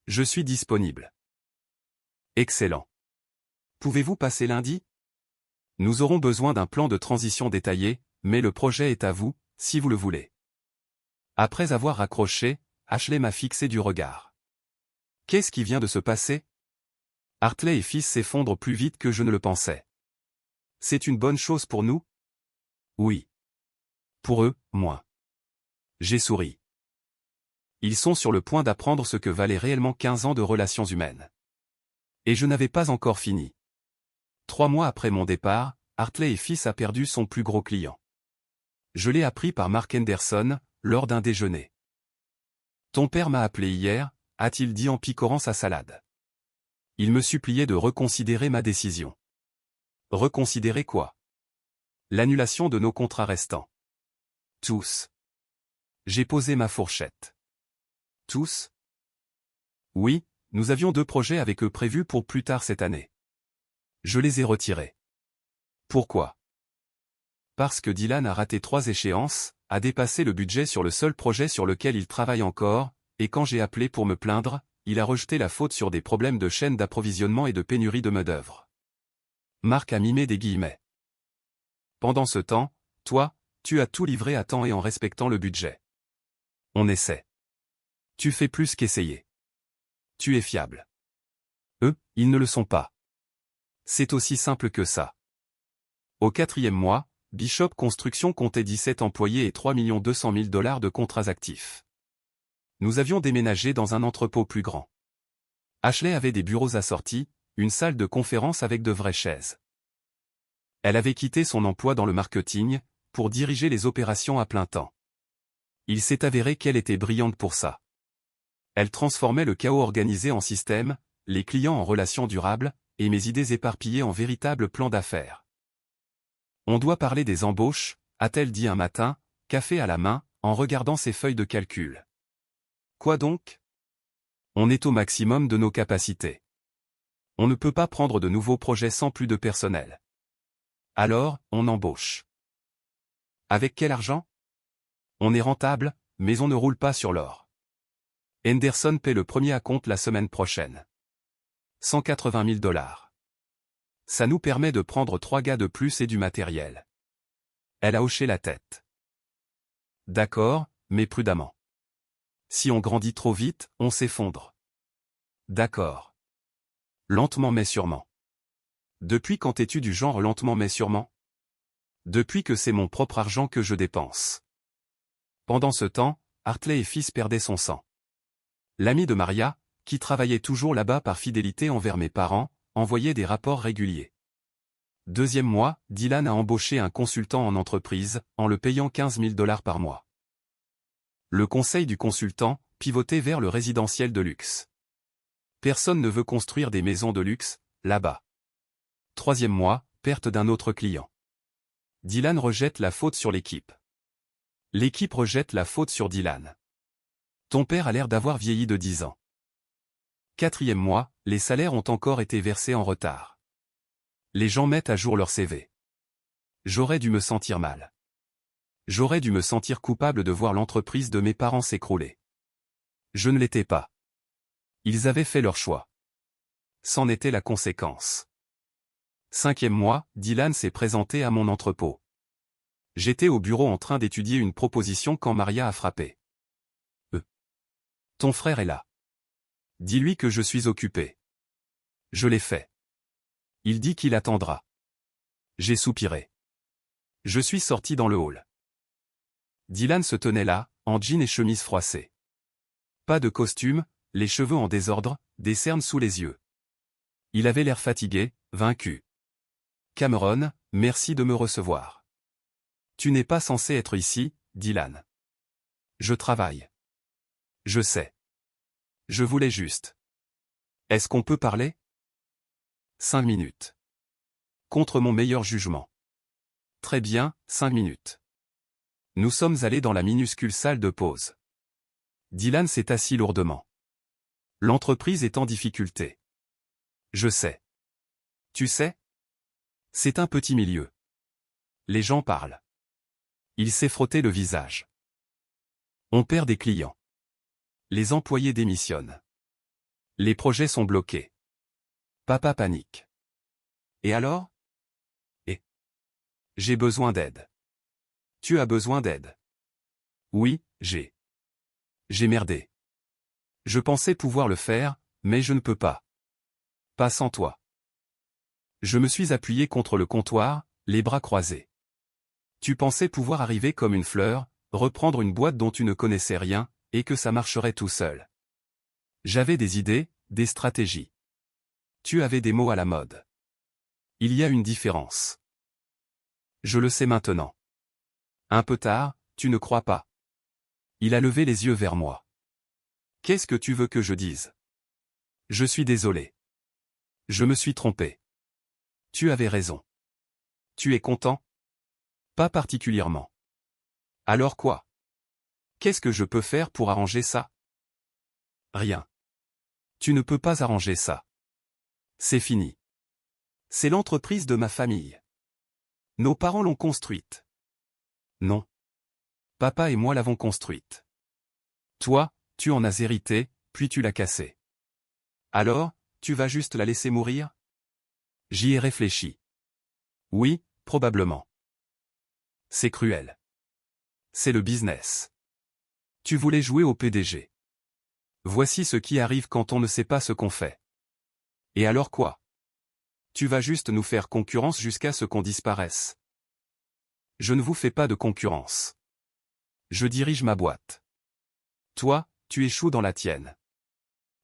Je suis disponible. Excellent. Pouvez-vous passer lundi? Nous aurons besoin d'un plan de transition détaillé, mais le projet est à vous, si vous le voulez. Après avoir raccroché, Ashley m'a fixé du regard. Qu'est-ce qui vient de se passer? Hartley et Fils s'effondrent plus vite que je ne le pensais. C'est une bonne chose pour nous? Oui. Pour eux, moins. J'ai souri. Ils sont sur le point d'apprendre ce que valaient réellement 15 ans de relations humaines. Et je n'avais pas encore fini. 3 mois après mon départ, Hartley et Fils a perdu son plus gros client. Je l'ai appris par Mark Henderson, lors d'un déjeuner. Ton père m'a appelé hier, a-t-il dit en picorant sa salade. Il me suppliait de reconsidérer ma décision. Reconsidérer quoi? L'annulation de nos contrats restants. Tous. J'ai posé ma fourchette. Tous? Oui, nous avions 2 projets avec eux prévus pour plus tard cette année. Je les ai retirés. Pourquoi? Parce que Dylan a raté 3 échéances, a dépassé le budget sur le seul projet sur lequel il travaille encore, et quand j'ai appelé pour me plaindre, il a rejeté la faute sur des problèmes de chaîne d'approvisionnement et de pénurie de main-d'œuvre. Marc a mimé des guillemets. Pendant ce temps, toi, tu as tout livré à temps et en respectant le budget. On essaie. Tu fais plus qu'essayer. Tu es fiable. Eux, ils ne le sont pas. C'est aussi simple que ça. Au 4e mois, Bishop Construction comptait 17 employés et 3 200 000 $ de contrats actifs. Nous avions déménagé dans un entrepôt plus grand. Ashley avait des bureaux assortis, une salle de conférence avec de vraies chaises. Elle avait quitté son emploi dans le marketing, pour diriger les opérations à plein temps. Il s'est avéré qu'elle était brillante pour ça. Elle transformait le chaos organisé en système, les clients en relations durables, et mes idées éparpillées en véritables plans d'affaires. On doit parler des embauches, a-t-elle dit un matin, café à la main, en regardant ses feuilles de calcul. Quoi donc? On est au maximum de nos capacités. On ne peut pas prendre de nouveaux projets sans plus de personnel. Alors, on embauche. Avec quel argent? On est rentable, mais on ne roule pas sur l'or. Henderson paie le premier acompte la semaine prochaine. 180 000 $. Ça nous permet de prendre 3 gars de plus et du matériel. Elle a hoché la tête. D'accord, mais prudemment. Si on grandit trop vite, on s'effondre. D'accord. Lentement mais sûrement. Depuis quand es-tu du genre lentement mais sûrement? Depuis que c'est mon propre argent que je dépense. Pendant ce temps, Hartley et Fils perdaient son sang. L'ami de Maria, qui travaillait toujours là-bas par fidélité envers mes parents, envoyait des rapports réguliers. 2e mois, Dylan a embauché un consultant en entreprise, en le payant 15 000 $ par mois. Le conseil du consultant, pivotait vers le résidentiel de luxe. Personne ne veut construire des maisons de luxe, là-bas. 3e mois, perte d'un autre client. Dylan rejette la faute sur l'équipe. L'équipe rejette la faute sur Dylan. Ton père a l'air d'avoir vieilli de 10 ans. 4e mois, les salaires ont encore été versés en retard. Les gens mettent à jour leur CV. J'aurais dû me sentir mal. J'aurais dû me sentir coupable de voir l'entreprise de mes parents s'écrouler. Je ne l'étais pas. Ils avaient fait leur choix. C'en était la conséquence. 5e mois, Dylan s'est présenté à mon entrepôt. J'étais au bureau en train d'étudier une proposition quand Maria a frappé. Ton frère est là. Dis-lui que je suis occupé. Je l'ai fait. Il dit qu'il attendra. J'ai soupiré. Je suis sorti dans le hall. Dylan se tenait là, en jean et chemise froissée. Pas de costume, les cheveux en désordre, des cernes sous les yeux. Il avait l'air fatigué, vaincu. Cameron, merci de me recevoir. Tu n'es pas censé être ici, Dylan. Je travaille. Je sais. Je voulais juste. Est-ce qu'on peut parler? 5 minutes. Contre mon meilleur jugement. Très bien, 5 minutes. Nous sommes allés dans la minuscule salle de pause. Dylan s'est assis lourdement. L'entreprise est en difficulté. Je sais. Tu sais? C'est un petit milieu. Les gens parlent. Il s'est frotté le visage. On perd des clients. Les employés démissionnent. Les projets sont bloqués. Papa panique. Et alors? Et? J'ai besoin d'aide. Tu as besoin d'aide? Oui, j'ai merdé. Je pensais pouvoir le faire, mais je ne peux pas. Pas sans toi. Je me suis appuyé contre le comptoir, les bras croisés. Tu pensais pouvoir arriver comme une fleur, reprendre une boîte dont tu ne connaissais rien, et que ça marcherait tout seul. J'avais des idées, des stratégies. Tu avais des mots à la mode. Il y a une différence. Je le sais maintenant. Un peu tard, tu ne crois pas. Il a levé les yeux vers moi. Qu'est-ce que tu veux que je dise? Je suis désolé. Je me suis trompé. Tu avais raison. Tu es content? Pas particulièrement. Alors quoi? Qu'est-ce que je peux faire pour arranger ça? Rien. Tu ne peux pas arranger ça. C'est fini. C'est l'entreprise de ma famille. Nos parents l'ont construite. Non. Papa et moi l'avons construite. Toi, tu en as hérité, puis tu l'as cassée. Alors, tu vas juste la laisser mourir? J'y ai réfléchi. Oui, probablement. C'est cruel. C'est le business. Tu voulais jouer au PDG. Voici ce qui arrive quand on ne sait pas ce qu'on fait. Et alors quoi? Tu vas juste nous faire concurrence jusqu'à ce qu'on disparaisse. Je ne vous fais pas de concurrence. Je dirige ma boîte. Toi, tu échoues dans la tienne.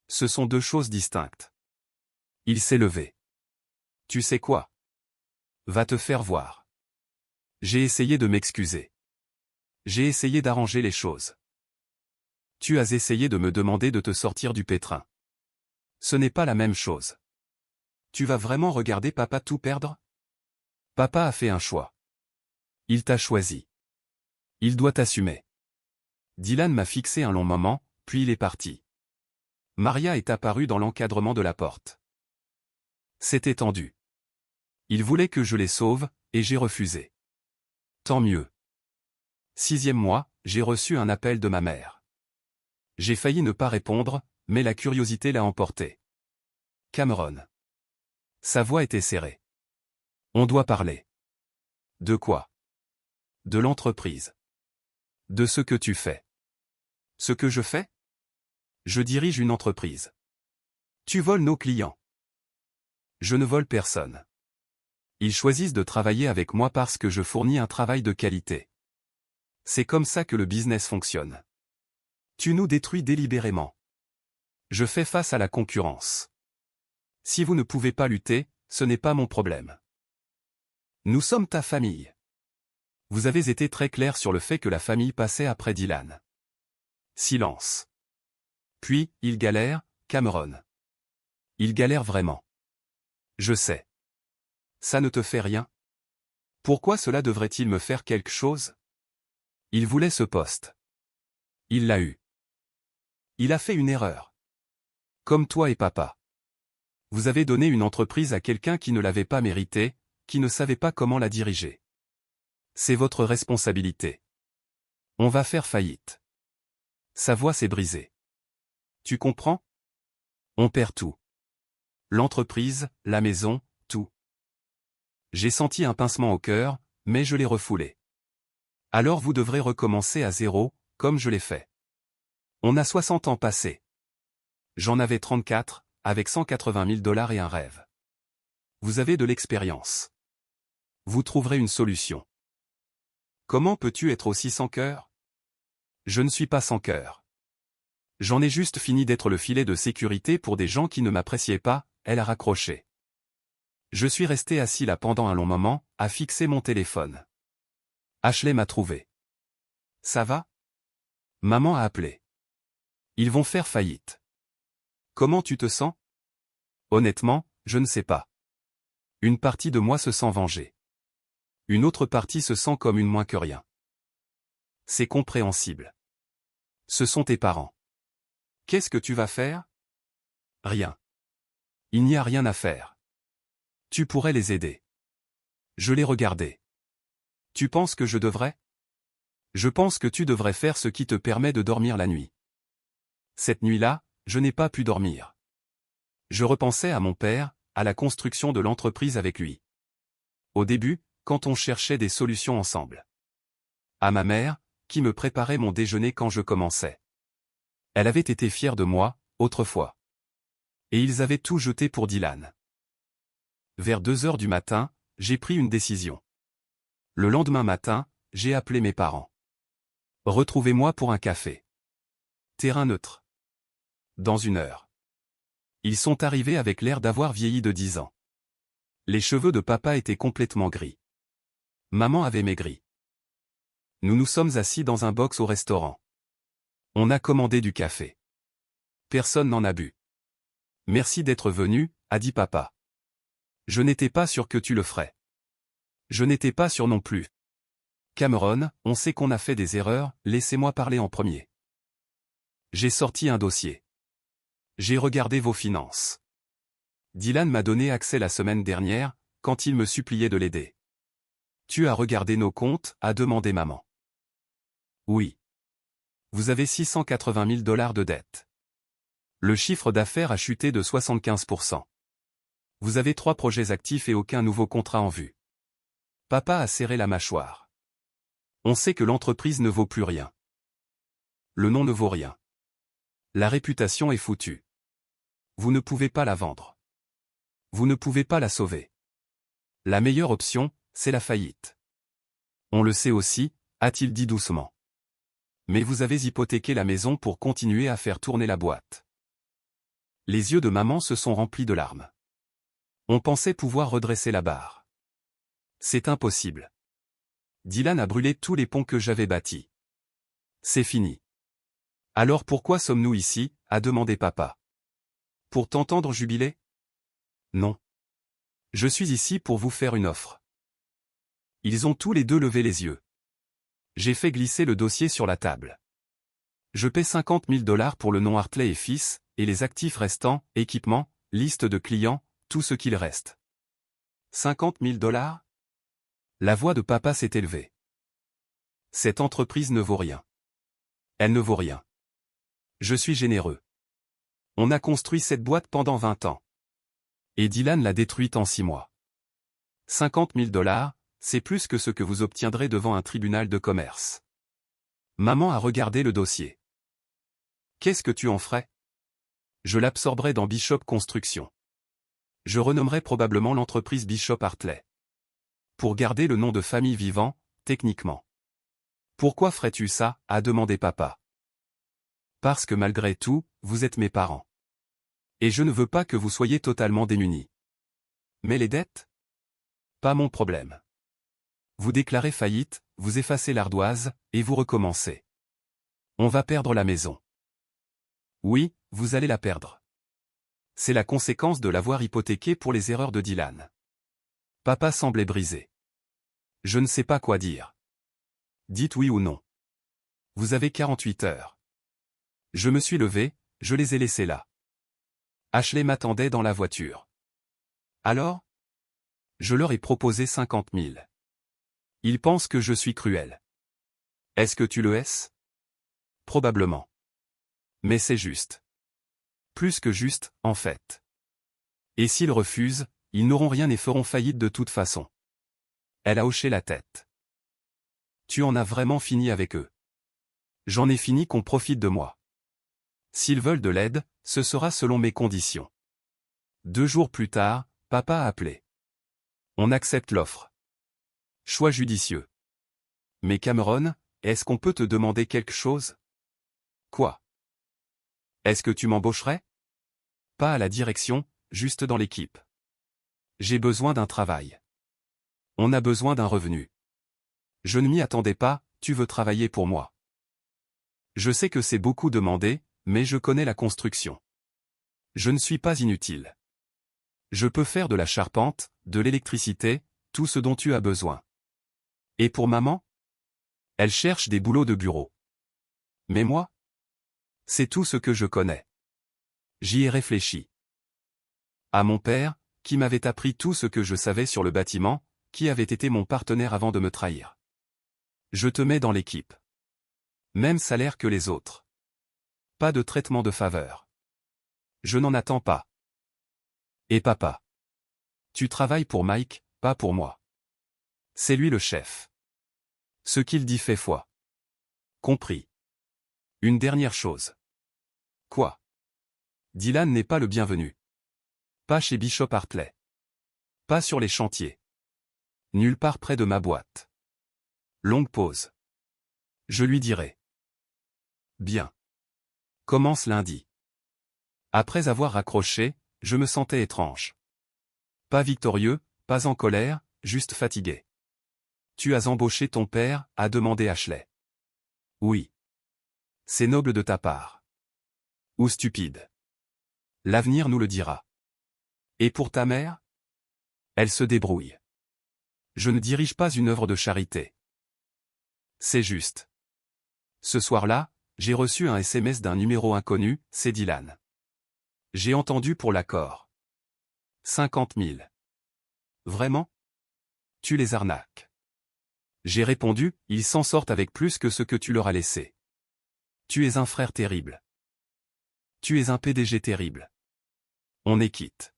Ce sont deux choses distinctes. Il s'est levé. Tu sais quoi? Va te faire voir. J'ai essayé de m'excuser. J'ai essayé d'arranger les choses. Tu as essayé de me demander de te sortir du pétrin. Ce n'est pas la même chose. Tu vas vraiment regarder papa tout perdre? Papa a fait un choix. Il t'a choisi. Il doit t'assumer. Dylan m'a fixé un long moment, puis il est parti. Maria est apparue dans l'encadrement de la porte. C'était tendu. Il voulait que je les sauve, et j'ai refusé. Tant mieux. 6e mois, j'ai reçu un appel de ma mère. J'ai failli ne pas répondre, mais la curiosité l'a emporté. Cameron. Sa voix était serrée. On doit parler. De quoi? De l'entreprise. De ce que tu fais. Ce que je fais? Je dirige une entreprise. Tu voles nos clients. Je ne vole personne. Ils choisissent de travailler avec moi parce que je fournis un travail de qualité. C'est comme ça que le business fonctionne. Tu nous détruis délibérément. Je fais face à la concurrence. Si vous ne pouvez pas lutter, ce n'est pas mon problème. Nous sommes ta famille. Vous avez été très clair sur le fait que la famille passait après Dylan. Silence. Puis, il galère, Cameron. Il galère vraiment. Je sais. Ça ne te fait rien? Pourquoi cela devrait-il me faire quelque chose? Il voulait ce poste. Il l'a eu. Il a fait une erreur. Comme toi et papa. Vous avez donné une entreprise à quelqu'un qui ne l'avait pas méritée, qui ne savait pas comment la diriger. C'est votre responsabilité. On va faire faillite. Sa voix s'est brisée. Tu comprends? On perd tout. L'entreprise, la maison, tout. J'ai senti un pincement au cœur, mais je l'ai refoulé. Alors vous devrez recommencer à zéro, comme je l'ai fait. On a 60 ans passés. J'en avais 34, avec 180 000 $ et un rêve. Vous avez de l'expérience. Vous trouverez une solution. Comment peux-tu être aussi sans cœur? Je ne suis pas sans cœur. J'en ai juste fini d'être le filet de sécurité pour des gens qui ne m'appréciaient pas, elle a raccroché. Je suis resté assis là pendant un long moment, à fixer mon téléphone. Ashley m'a trouvé. Ça va? Maman a appelé. Ils vont faire faillite. Comment tu te sens? Honnêtement, je ne sais pas. Une partie de moi se sent vengée. Une autre partie se sent comme une moins que rien. C'est compréhensible. Ce sont tes parents. Qu'est-ce que tu vas faire? Rien. Il n'y a rien à faire. Tu pourrais les aider. Je les regardais. Tu penses que je devrais? Je pense que tu devrais faire ce qui te permet de dormir la nuit. Cette nuit-là, je n'ai pas pu dormir. Je repensais à mon père, à la construction de l'entreprise avec lui. Au début, quand on cherchait des solutions ensemble. À ma mère, qui me préparait mon déjeuner quand je commençais. Elle avait été fière de moi, autrefois. Et ils avaient tout jeté pour Dylan. Vers 2 heures du matin, j'ai pris une décision. Le lendemain matin, j'ai appelé mes parents. Retrouvez-moi pour un café. Terrain neutre. Dans 1 heure. Ils sont arrivés avec l'air d'avoir vieilli de 10 ans. Les cheveux de papa étaient complètement gris. Maman avait maigri. Nous nous sommes assis dans un box au restaurant. On a commandé du café. Personne n'en a bu. Merci d'être venu, a dit papa. Je n'étais pas sûr que tu le ferais. Je n'étais pas sûr non plus. Cameron, on sait qu'on a fait des erreurs, laissez-moi parler en premier. J'ai sorti un dossier. J'ai regardé vos finances. Dylan m'a donné accès la semaine dernière, quand il me suppliait de l'aider. Tu as regardé nos comptes, a demandé maman. Oui. Vous avez 680 000 $ de dette. Le chiffre d'affaires a chuté de 75%. Vous avez 3 projets actifs et aucun nouveau contrat en vue. Papa a serré la mâchoire. On sait que l'entreprise ne vaut plus rien. Le nom ne vaut rien. La réputation est foutue. Vous ne pouvez pas la vendre. Vous ne pouvez pas la sauver. La meilleure option, c'est la faillite. On le sait aussi, a-t-il dit doucement. Mais vous avez hypothéqué la maison pour continuer à faire tourner la boîte. Les yeux de maman se sont remplis de larmes. On pensait pouvoir redresser la barre. C'est impossible. Dylan a brûlé tous les ponts que j'avais bâtis. C'est fini. Alors pourquoi sommes-nous ici, a demandé papa. Pour t'entendre jubiler? Non. Je suis ici pour vous faire une offre. Ils ont tous les deux levé les yeux. J'ai fait glisser le dossier sur la table. Je paie 50 000 $ pour le nom Hartley et Fils, et les actifs restants, équipement, liste de clients, tout ce qu'il reste. 50 000 $? La voix de papa s'est élevée. Cette entreprise ne vaut rien. Elle ne vaut rien. Je suis généreux. On a construit cette boîte pendant 20 ans. Et Dylan l'a détruite en 6 mois. 50 000 $, c'est plus que ce que vous obtiendrez devant un tribunal de commerce. Maman a regardé le dossier. Qu'est-ce que tu en ferais? Je l'absorberai dans Bishop Construction. Je renommerai probablement l'entreprise Bishop Hartley. Pour garder le nom de famille vivant, techniquement. Pourquoi ferais-tu ça, a demandé papa. Parce que malgré tout, vous êtes mes parents. Et je ne veux pas que vous soyez totalement démunis. Mais les dettes? Pas mon problème. Vous déclarez faillite, vous effacez l'ardoise, et vous recommencez. On va perdre la maison. Oui, vous allez la perdre. C'est la conséquence de l'avoir hypothéquée pour les erreurs de Dylan. Papa semblait brisé. Je ne sais pas quoi dire. Dites oui ou non. Vous avez 48 heures. Je me suis levé, je les ai laissés là. Ashley m'attendait dans la voiture. Alors? Je leur ai proposé 50 000. Ils pensent que je suis cruel. Est-ce que tu le es? Probablement. Mais c'est juste. Plus que juste, en fait. Et s'ils refusent, ils n'auront rien et feront faillite de toute façon. Elle a hoché la tête. Tu en as vraiment fini avec eux. J'en ai fini qu'on profite de moi. S'ils veulent de l'aide, ce sera selon mes conditions. 2 jours plus tard, papa a appelé. On accepte l'offre. Choix judicieux. Mais Cameron, est-ce qu'on peut te demander quelque chose? Quoi? Est-ce que tu m'embaucherais? Pas à la direction, juste dans l'équipe. J'ai besoin d'un travail. On a besoin d'un revenu. Je ne m'y attendais pas, tu veux travailler pour moi. Je sais que c'est beaucoup demandé, mais je connais la construction. Je ne suis pas inutile. Je peux faire de la charpente, de l'électricité, tout ce dont tu as besoin. Et pour maman? Elle cherche des boulots de bureau. Mais moi? C'est tout ce que je connais. J'y ai réfléchi. À mon père, qui m'avait appris tout ce que je savais sur le bâtiment, qui avait été mon partenaire avant de me trahir. Je te mets dans l'équipe. Même salaire que les autres. Pas de traitement de faveur. Je n'en attends pas. Et papa? Tu travailles pour Mike, pas pour moi. C'est lui le chef. Ce qu'il dit fait foi. Compris. Une dernière chose. Quoi? Dylan n'est pas le bienvenu. Pas chez Bishop Hartley. Pas sur les chantiers. Nulle part près de ma boîte. Longue pause. Je lui dirai. Bien. Commence lundi. Après avoir raccroché, je me sentais étrange. Pas victorieux, pas en colère, juste fatigué. Tu as embauché ton père, a demandé Ashley. Oui. C'est noble de ta part. Ou stupide. L'avenir nous le dira. Et pour ta mère? Elle se débrouille. Je ne dirige pas une œuvre de charité. C'est juste. Ce soir-là, j'ai reçu un SMS d'un numéro inconnu, c'est Dylan. J'ai entendu pour l'accord. 50 000. Vraiment? Tu les arnaques. J'ai répondu, ils s'en sortent avec plus que ce que tu leur as laissé. Tu es un frère terrible. Tu es un PDG terrible. On est quitte.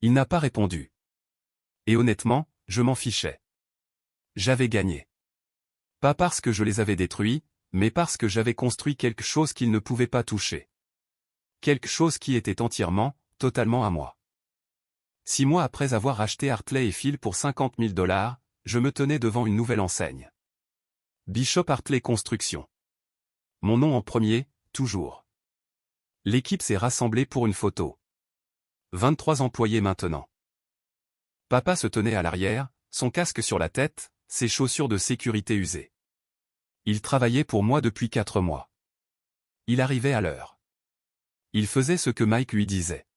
Il n'a pas répondu. Et honnêtement, je m'en fichais. J'avais gagné. Pas parce que je les avais détruits, mais parce que j'avais construit quelque chose qu'ils ne pouvaient pas toucher. Quelque chose qui était entièrement, totalement à moi. 6 mois après avoir acheté Hartley et Phil pour 50 000 $, je me tenais devant une nouvelle enseigne. Bishop Hartley Construction. Mon nom en premier, toujours. L'équipe s'est rassemblée pour une photo. 23 employés maintenant. Papa se tenait à l'arrière, son casque sur la tête, ses chaussures de sécurité usées. Il travaillait pour moi depuis 4 mois. Il arrivait à l'heure. Il faisait ce que Mike lui disait.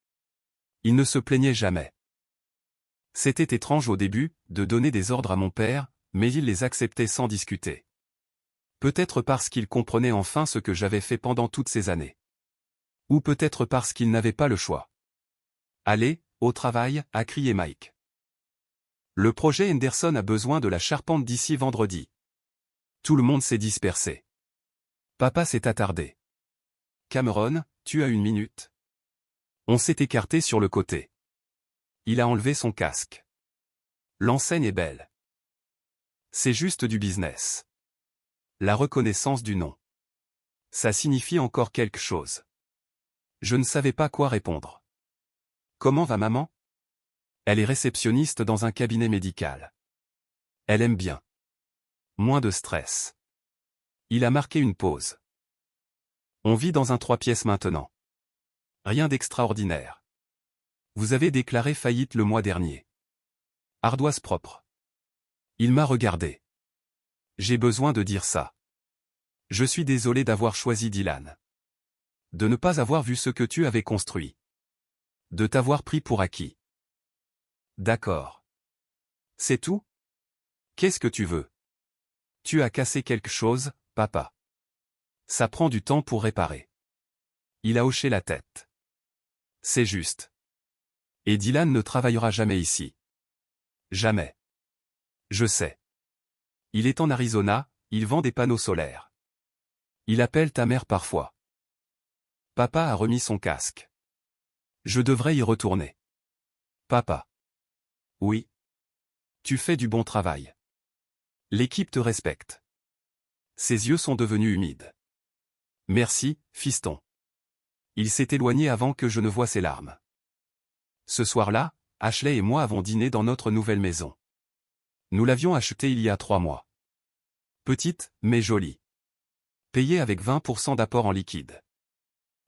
Il ne se plaignait jamais. C'était étrange au début, de donner des ordres à mon père, mais il les acceptait sans discuter. Peut-être parce qu'il comprenait enfin ce que j'avais fait pendant toutes ces années. Ou peut-être parce qu'il n'avait pas le choix. Allez, au travail, a crié Mike. Le projet Henderson a besoin de la charpente d'ici vendredi. Tout le monde s'est dispersé. Papa s'est attardé. Cameron, tu as 1 minute? On s'est écarté sur le côté. Il a enlevé son casque. L'enseigne est belle. C'est juste du business. La reconnaissance du nom. Ça signifie encore quelque chose. Je ne savais pas quoi répondre. Comment va maman? Elle est réceptionniste dans un cabinet médical. Elle aime bien. Moins de stress. Il a marqué une pause. On vit dans un 3 pièces maintenant. Rien d'extraordinaire. Vous avez déclaré faillite le mois dernier. Ardoise propre. Il m'a regardé. J'ai besoin de dire ça. Je suis désolé d'avoir choisi Dylan. De ne pas avoir vu ce que tu avais construit. De t'avoir pris pour acquis. D'accord. C'est tout? Qu'est-ce que tu veux? Tu as cassé quelque chose, papa. Ça prend du temps pour réparer. Il a hoché la tête. C'est juste. Et Dylan ne travaillera jamais ici. Jamais. Je sais. Il est en Arizona, il vend des panneaux solaires. Il appelle ta mère parfois. Papa a remis son casque. Je devrais y retourner. Papa. Oui. Tu fais du bon travail. L'équipe te respecte. Ses yeux sont devenus humides. Merci, fiston. Il s'est éloigné avant que je ne voie ses larmes. Ce soir-là, Ashley et moi avons dîné dans notre nouvelle maison. Nous l'avions achetée il y a 3 mois. Petite, mais jolie. Payée avec 20% d'apport en liquide.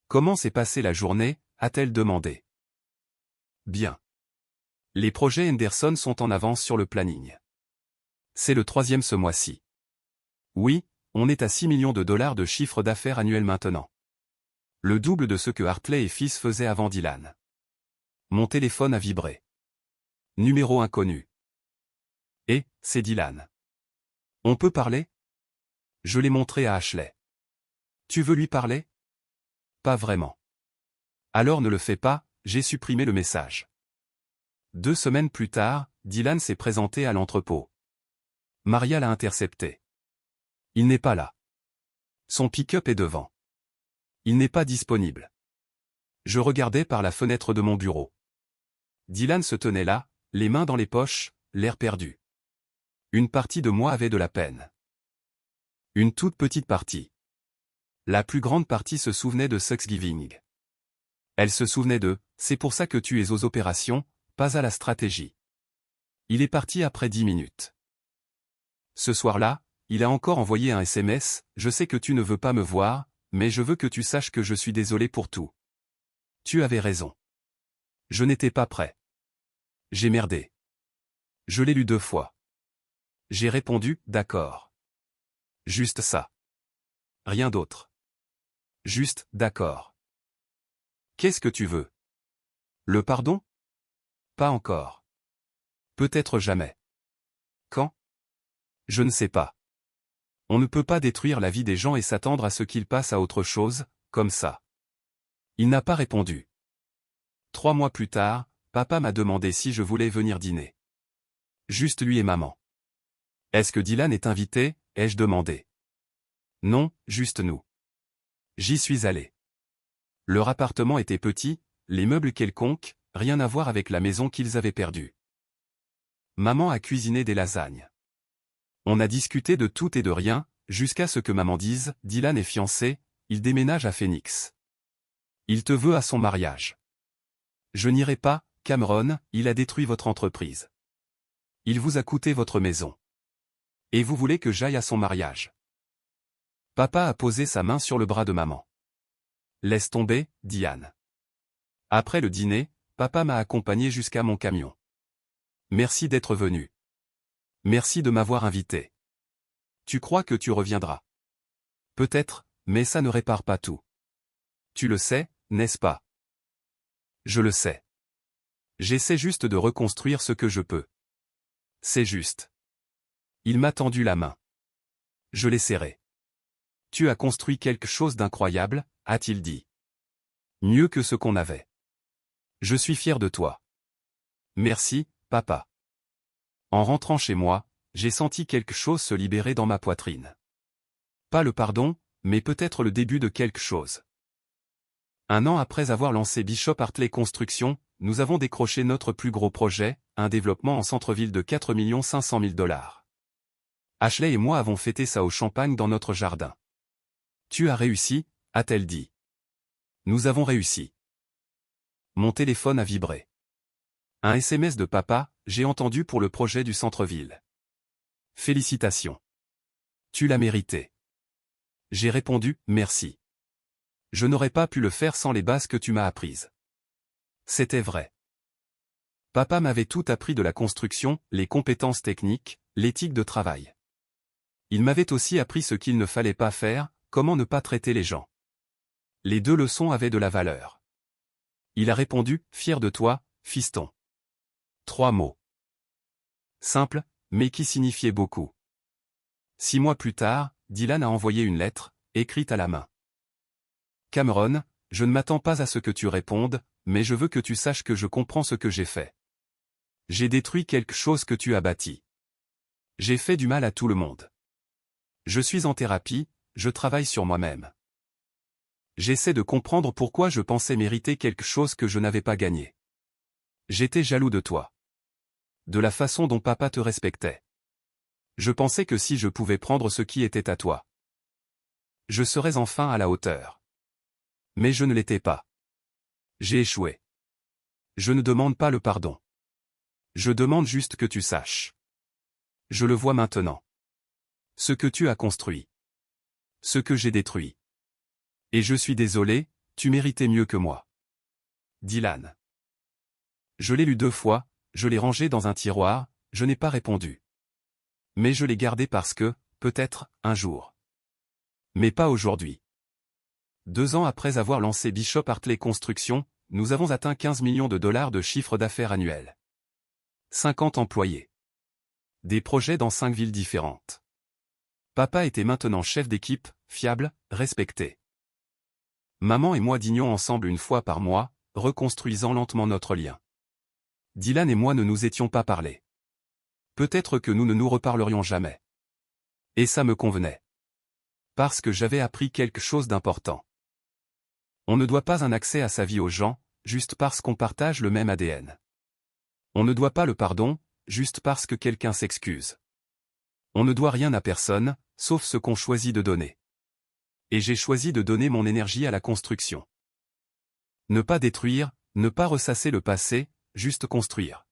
Comment s'est passée la journée, a-t-elle demandé. Bien. Les projets Henderson sont en avance sur le planning. C'est le 3e ce mois-ci. Oui, on est à 6 millions de dollars de chiffre d'affaires annuel maintenant. Le double de ce que Hartley et Fils faisaient avant Dylan. Mon téléphone a vibré. Numéro inconnu. Et, c'est Dylan. On peut parler? Je l'ai montré à Ashley. Tu veux lui parler? Pas vraiment. Alors ne le fais pas, j'ai supprimé le message. 2 semaines plus tard, Dylan s'est présenté à l'entrepôt. Maria l'a intercepté. Il n'est pas là. Son pick-up est devant. Il n'est pas disponible. Je regardais par la fenêtre de mon bureau. Dylan se tenait là, les mains dans les poches, l'air perdu. Une partie de moi avait de la peine. Une toute petite partie. La plus grande partie se souvenait de Thanksgiving. Elle se souvenait de « c'est pour ça que tu es aux opérations, pas à la stratégie ». Il est parti après 10 minutes. Ce soir-là, il a encore envoyé un SMS « Je sais que tu ne veux pas me voir, mais je veux que tu saches que je suis désolé pour tout. Tu avais raison. Je n'étais pas prêt. J'ai merdé. » Je l'ai lu 2 fois. J'ai répondu « D'accord. » Juste ça. Rien d'autre. Juste « D'accord. » Qu'est-ce que tu veux? Le pardon? Pas encore. Peut-être jamais. Quand? Je ne sais pas. On ne peut pas détruire la vie des gens et s'attendre à ce qu'ils passent à autre chose, comme ça. Il n'a pas répondu. 3 mois plus tard, papa m'a demandé si je voulais venir dîner. Juste lui et maman. Est-ce que Dylan est invité? Ai-je demandé. Non, juste nous. J'y suis allé. Leur appartement était petit, les meubles quelconques, rien à voir avec la maison qu'ils avaient perdue. Maman a cuisiné des lasagnes. On a discuté de tout et de rien, jusqu'à ce que maman dise « Dylan est fiancé, il déménage à Phoenix. Il te veut à son mariage. » Je n'irai pas, Cameron, il a détruit votre entreprise. Il vous a coûté votre maison. Et vous voulez que j'aille à son mariage. Papa a posé sa main sur le bras de maman. Laisse tomber, Diane. Après le dîner, papa m'a accompagné jusqu'à mon camion. Merci d'être venu. Merci de m'avoir invité. Tu crois que tu reviendras? Peut-être, mais ça ne répare pas tout. Tu le sais, n'est-ce pas? Je le sais. J'essaie juste de reconstruire ce que je peux. C'est juste. Il m'a tendu la main. Je l'ai serré. Tu as construit quelque chose d'incroyable, a-t-il dit. Mieux que ce qu'on avait. Je suis fier de toi. Merci, papa. En rentrant chez moi, j'ai senti quelque chose se libérer dans ma poitrine. Pas le pardon, mais peut-être le début de quelque chose. 1 an après avoir lancé Bishop Hartley Construction, nous avons décroché notre plus gros projet, un développement en centre-ville de 4 500 000 $. Ashley et moi avons fêté ça au champagne dans notre jardin. Tu as réussi, a-t-elle dit. Nous avons réussi. Mon téléphone a vibré. Un SMS de papa, j'ai entendu pour le projet du centre-ville. Félicitations. Tu l'as mérité. J'ai répondu, merci. Je n'aurais pas pu le faire sans les bases que tu m'as apprises. C'était vrai. Papa m'avait tout appris de la construction, les compétences techniques, l'éthique de travail. Il m'avait aussi appris ce qu'il ne fallait pas faire, comment ne pas traiter les gens. Les 2 leçons avaient de la valeur. Il a répondu, fier de toi, fiston. 3 mots. Simples, mais qui signifiaient beaucoup. 6 mois plus tard, Dylan a envoyé une lettre, écrite à la main. Cameron, je ne m'attends pas à ce que tu répondes, mais je veux que tu saches que je comprends ce que j'ai fait. J'ai détruit quelque chose que tu as bâti. J'ai fait du mal à tout le monde. Je suis en thérapie, je travaille sur moi-même. J'essaie de comprendre pourquoi je pensais mériter quelque chose que je n'avais pas gagné. J'étais jaloux de toi. De la façon dont papa te respectait. Je pensais que si je pouvais prendre ce qui était à toi, je serais enfin à la hauteur. Mais je ne l'étais pas. J'ai échoué. Je ne demande pas le pardon. Je demande juste que tu saches. Je le vois maintenant. Ce que tu as construit. Ce que j'ai détruit. Et je suis désolé, tu méritais mieux que moi. Dylan. Je l'ai lu 2 fois, je l'ai rangé dans un tiroir, je n'ai pas répondu. Mais je l'ai gardé parce que, peut-être, un jour. Mais pas aujourd'hui. 2 ans après avoir lancé Bishop Hartley Construction, nous avons atteint 15 millions de dollars de chiffre d'affaires annuel. 50 employés. Des projets dans 5 villes différentes. Papa était maintenant chef d'équipe, fiable, respecté. Maman et moi dînions ensemble 1 fois par mois, reconstruisant lentement notre lien. Dylan et moi ne nous étions pas parlé. Peut-être que nous ne nous reparlerions jamais. Et ça me convenait. Parce que j'avais appris quelque chose d'important. On ne doit pas un accès à sa vie aux gens, juste parce qu'on partage le même ADN. On ne doit pas le pardon, juste parce que quelqu'un s'excuse. On ne doit rien à personne, sauf ce qu'on choisit de donner. Et j'ai choisi de donner mon énergie à la construction. Ne pas détruire, ne pas ressasser le passé, juste construire.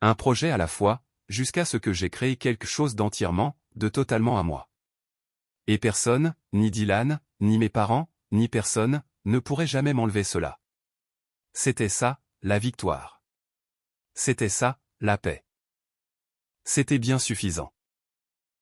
Un projet à la fois, jusqu'à ce que j'ai créé quelque chose d'entièrement, de totalement à moi. Et personne, ni Dylan, ni mes parents, ni personne, ne pourrait jamais m'enlever cela. C'était ça, la victoire. C'était ça, la paix. C'était bien suffisant.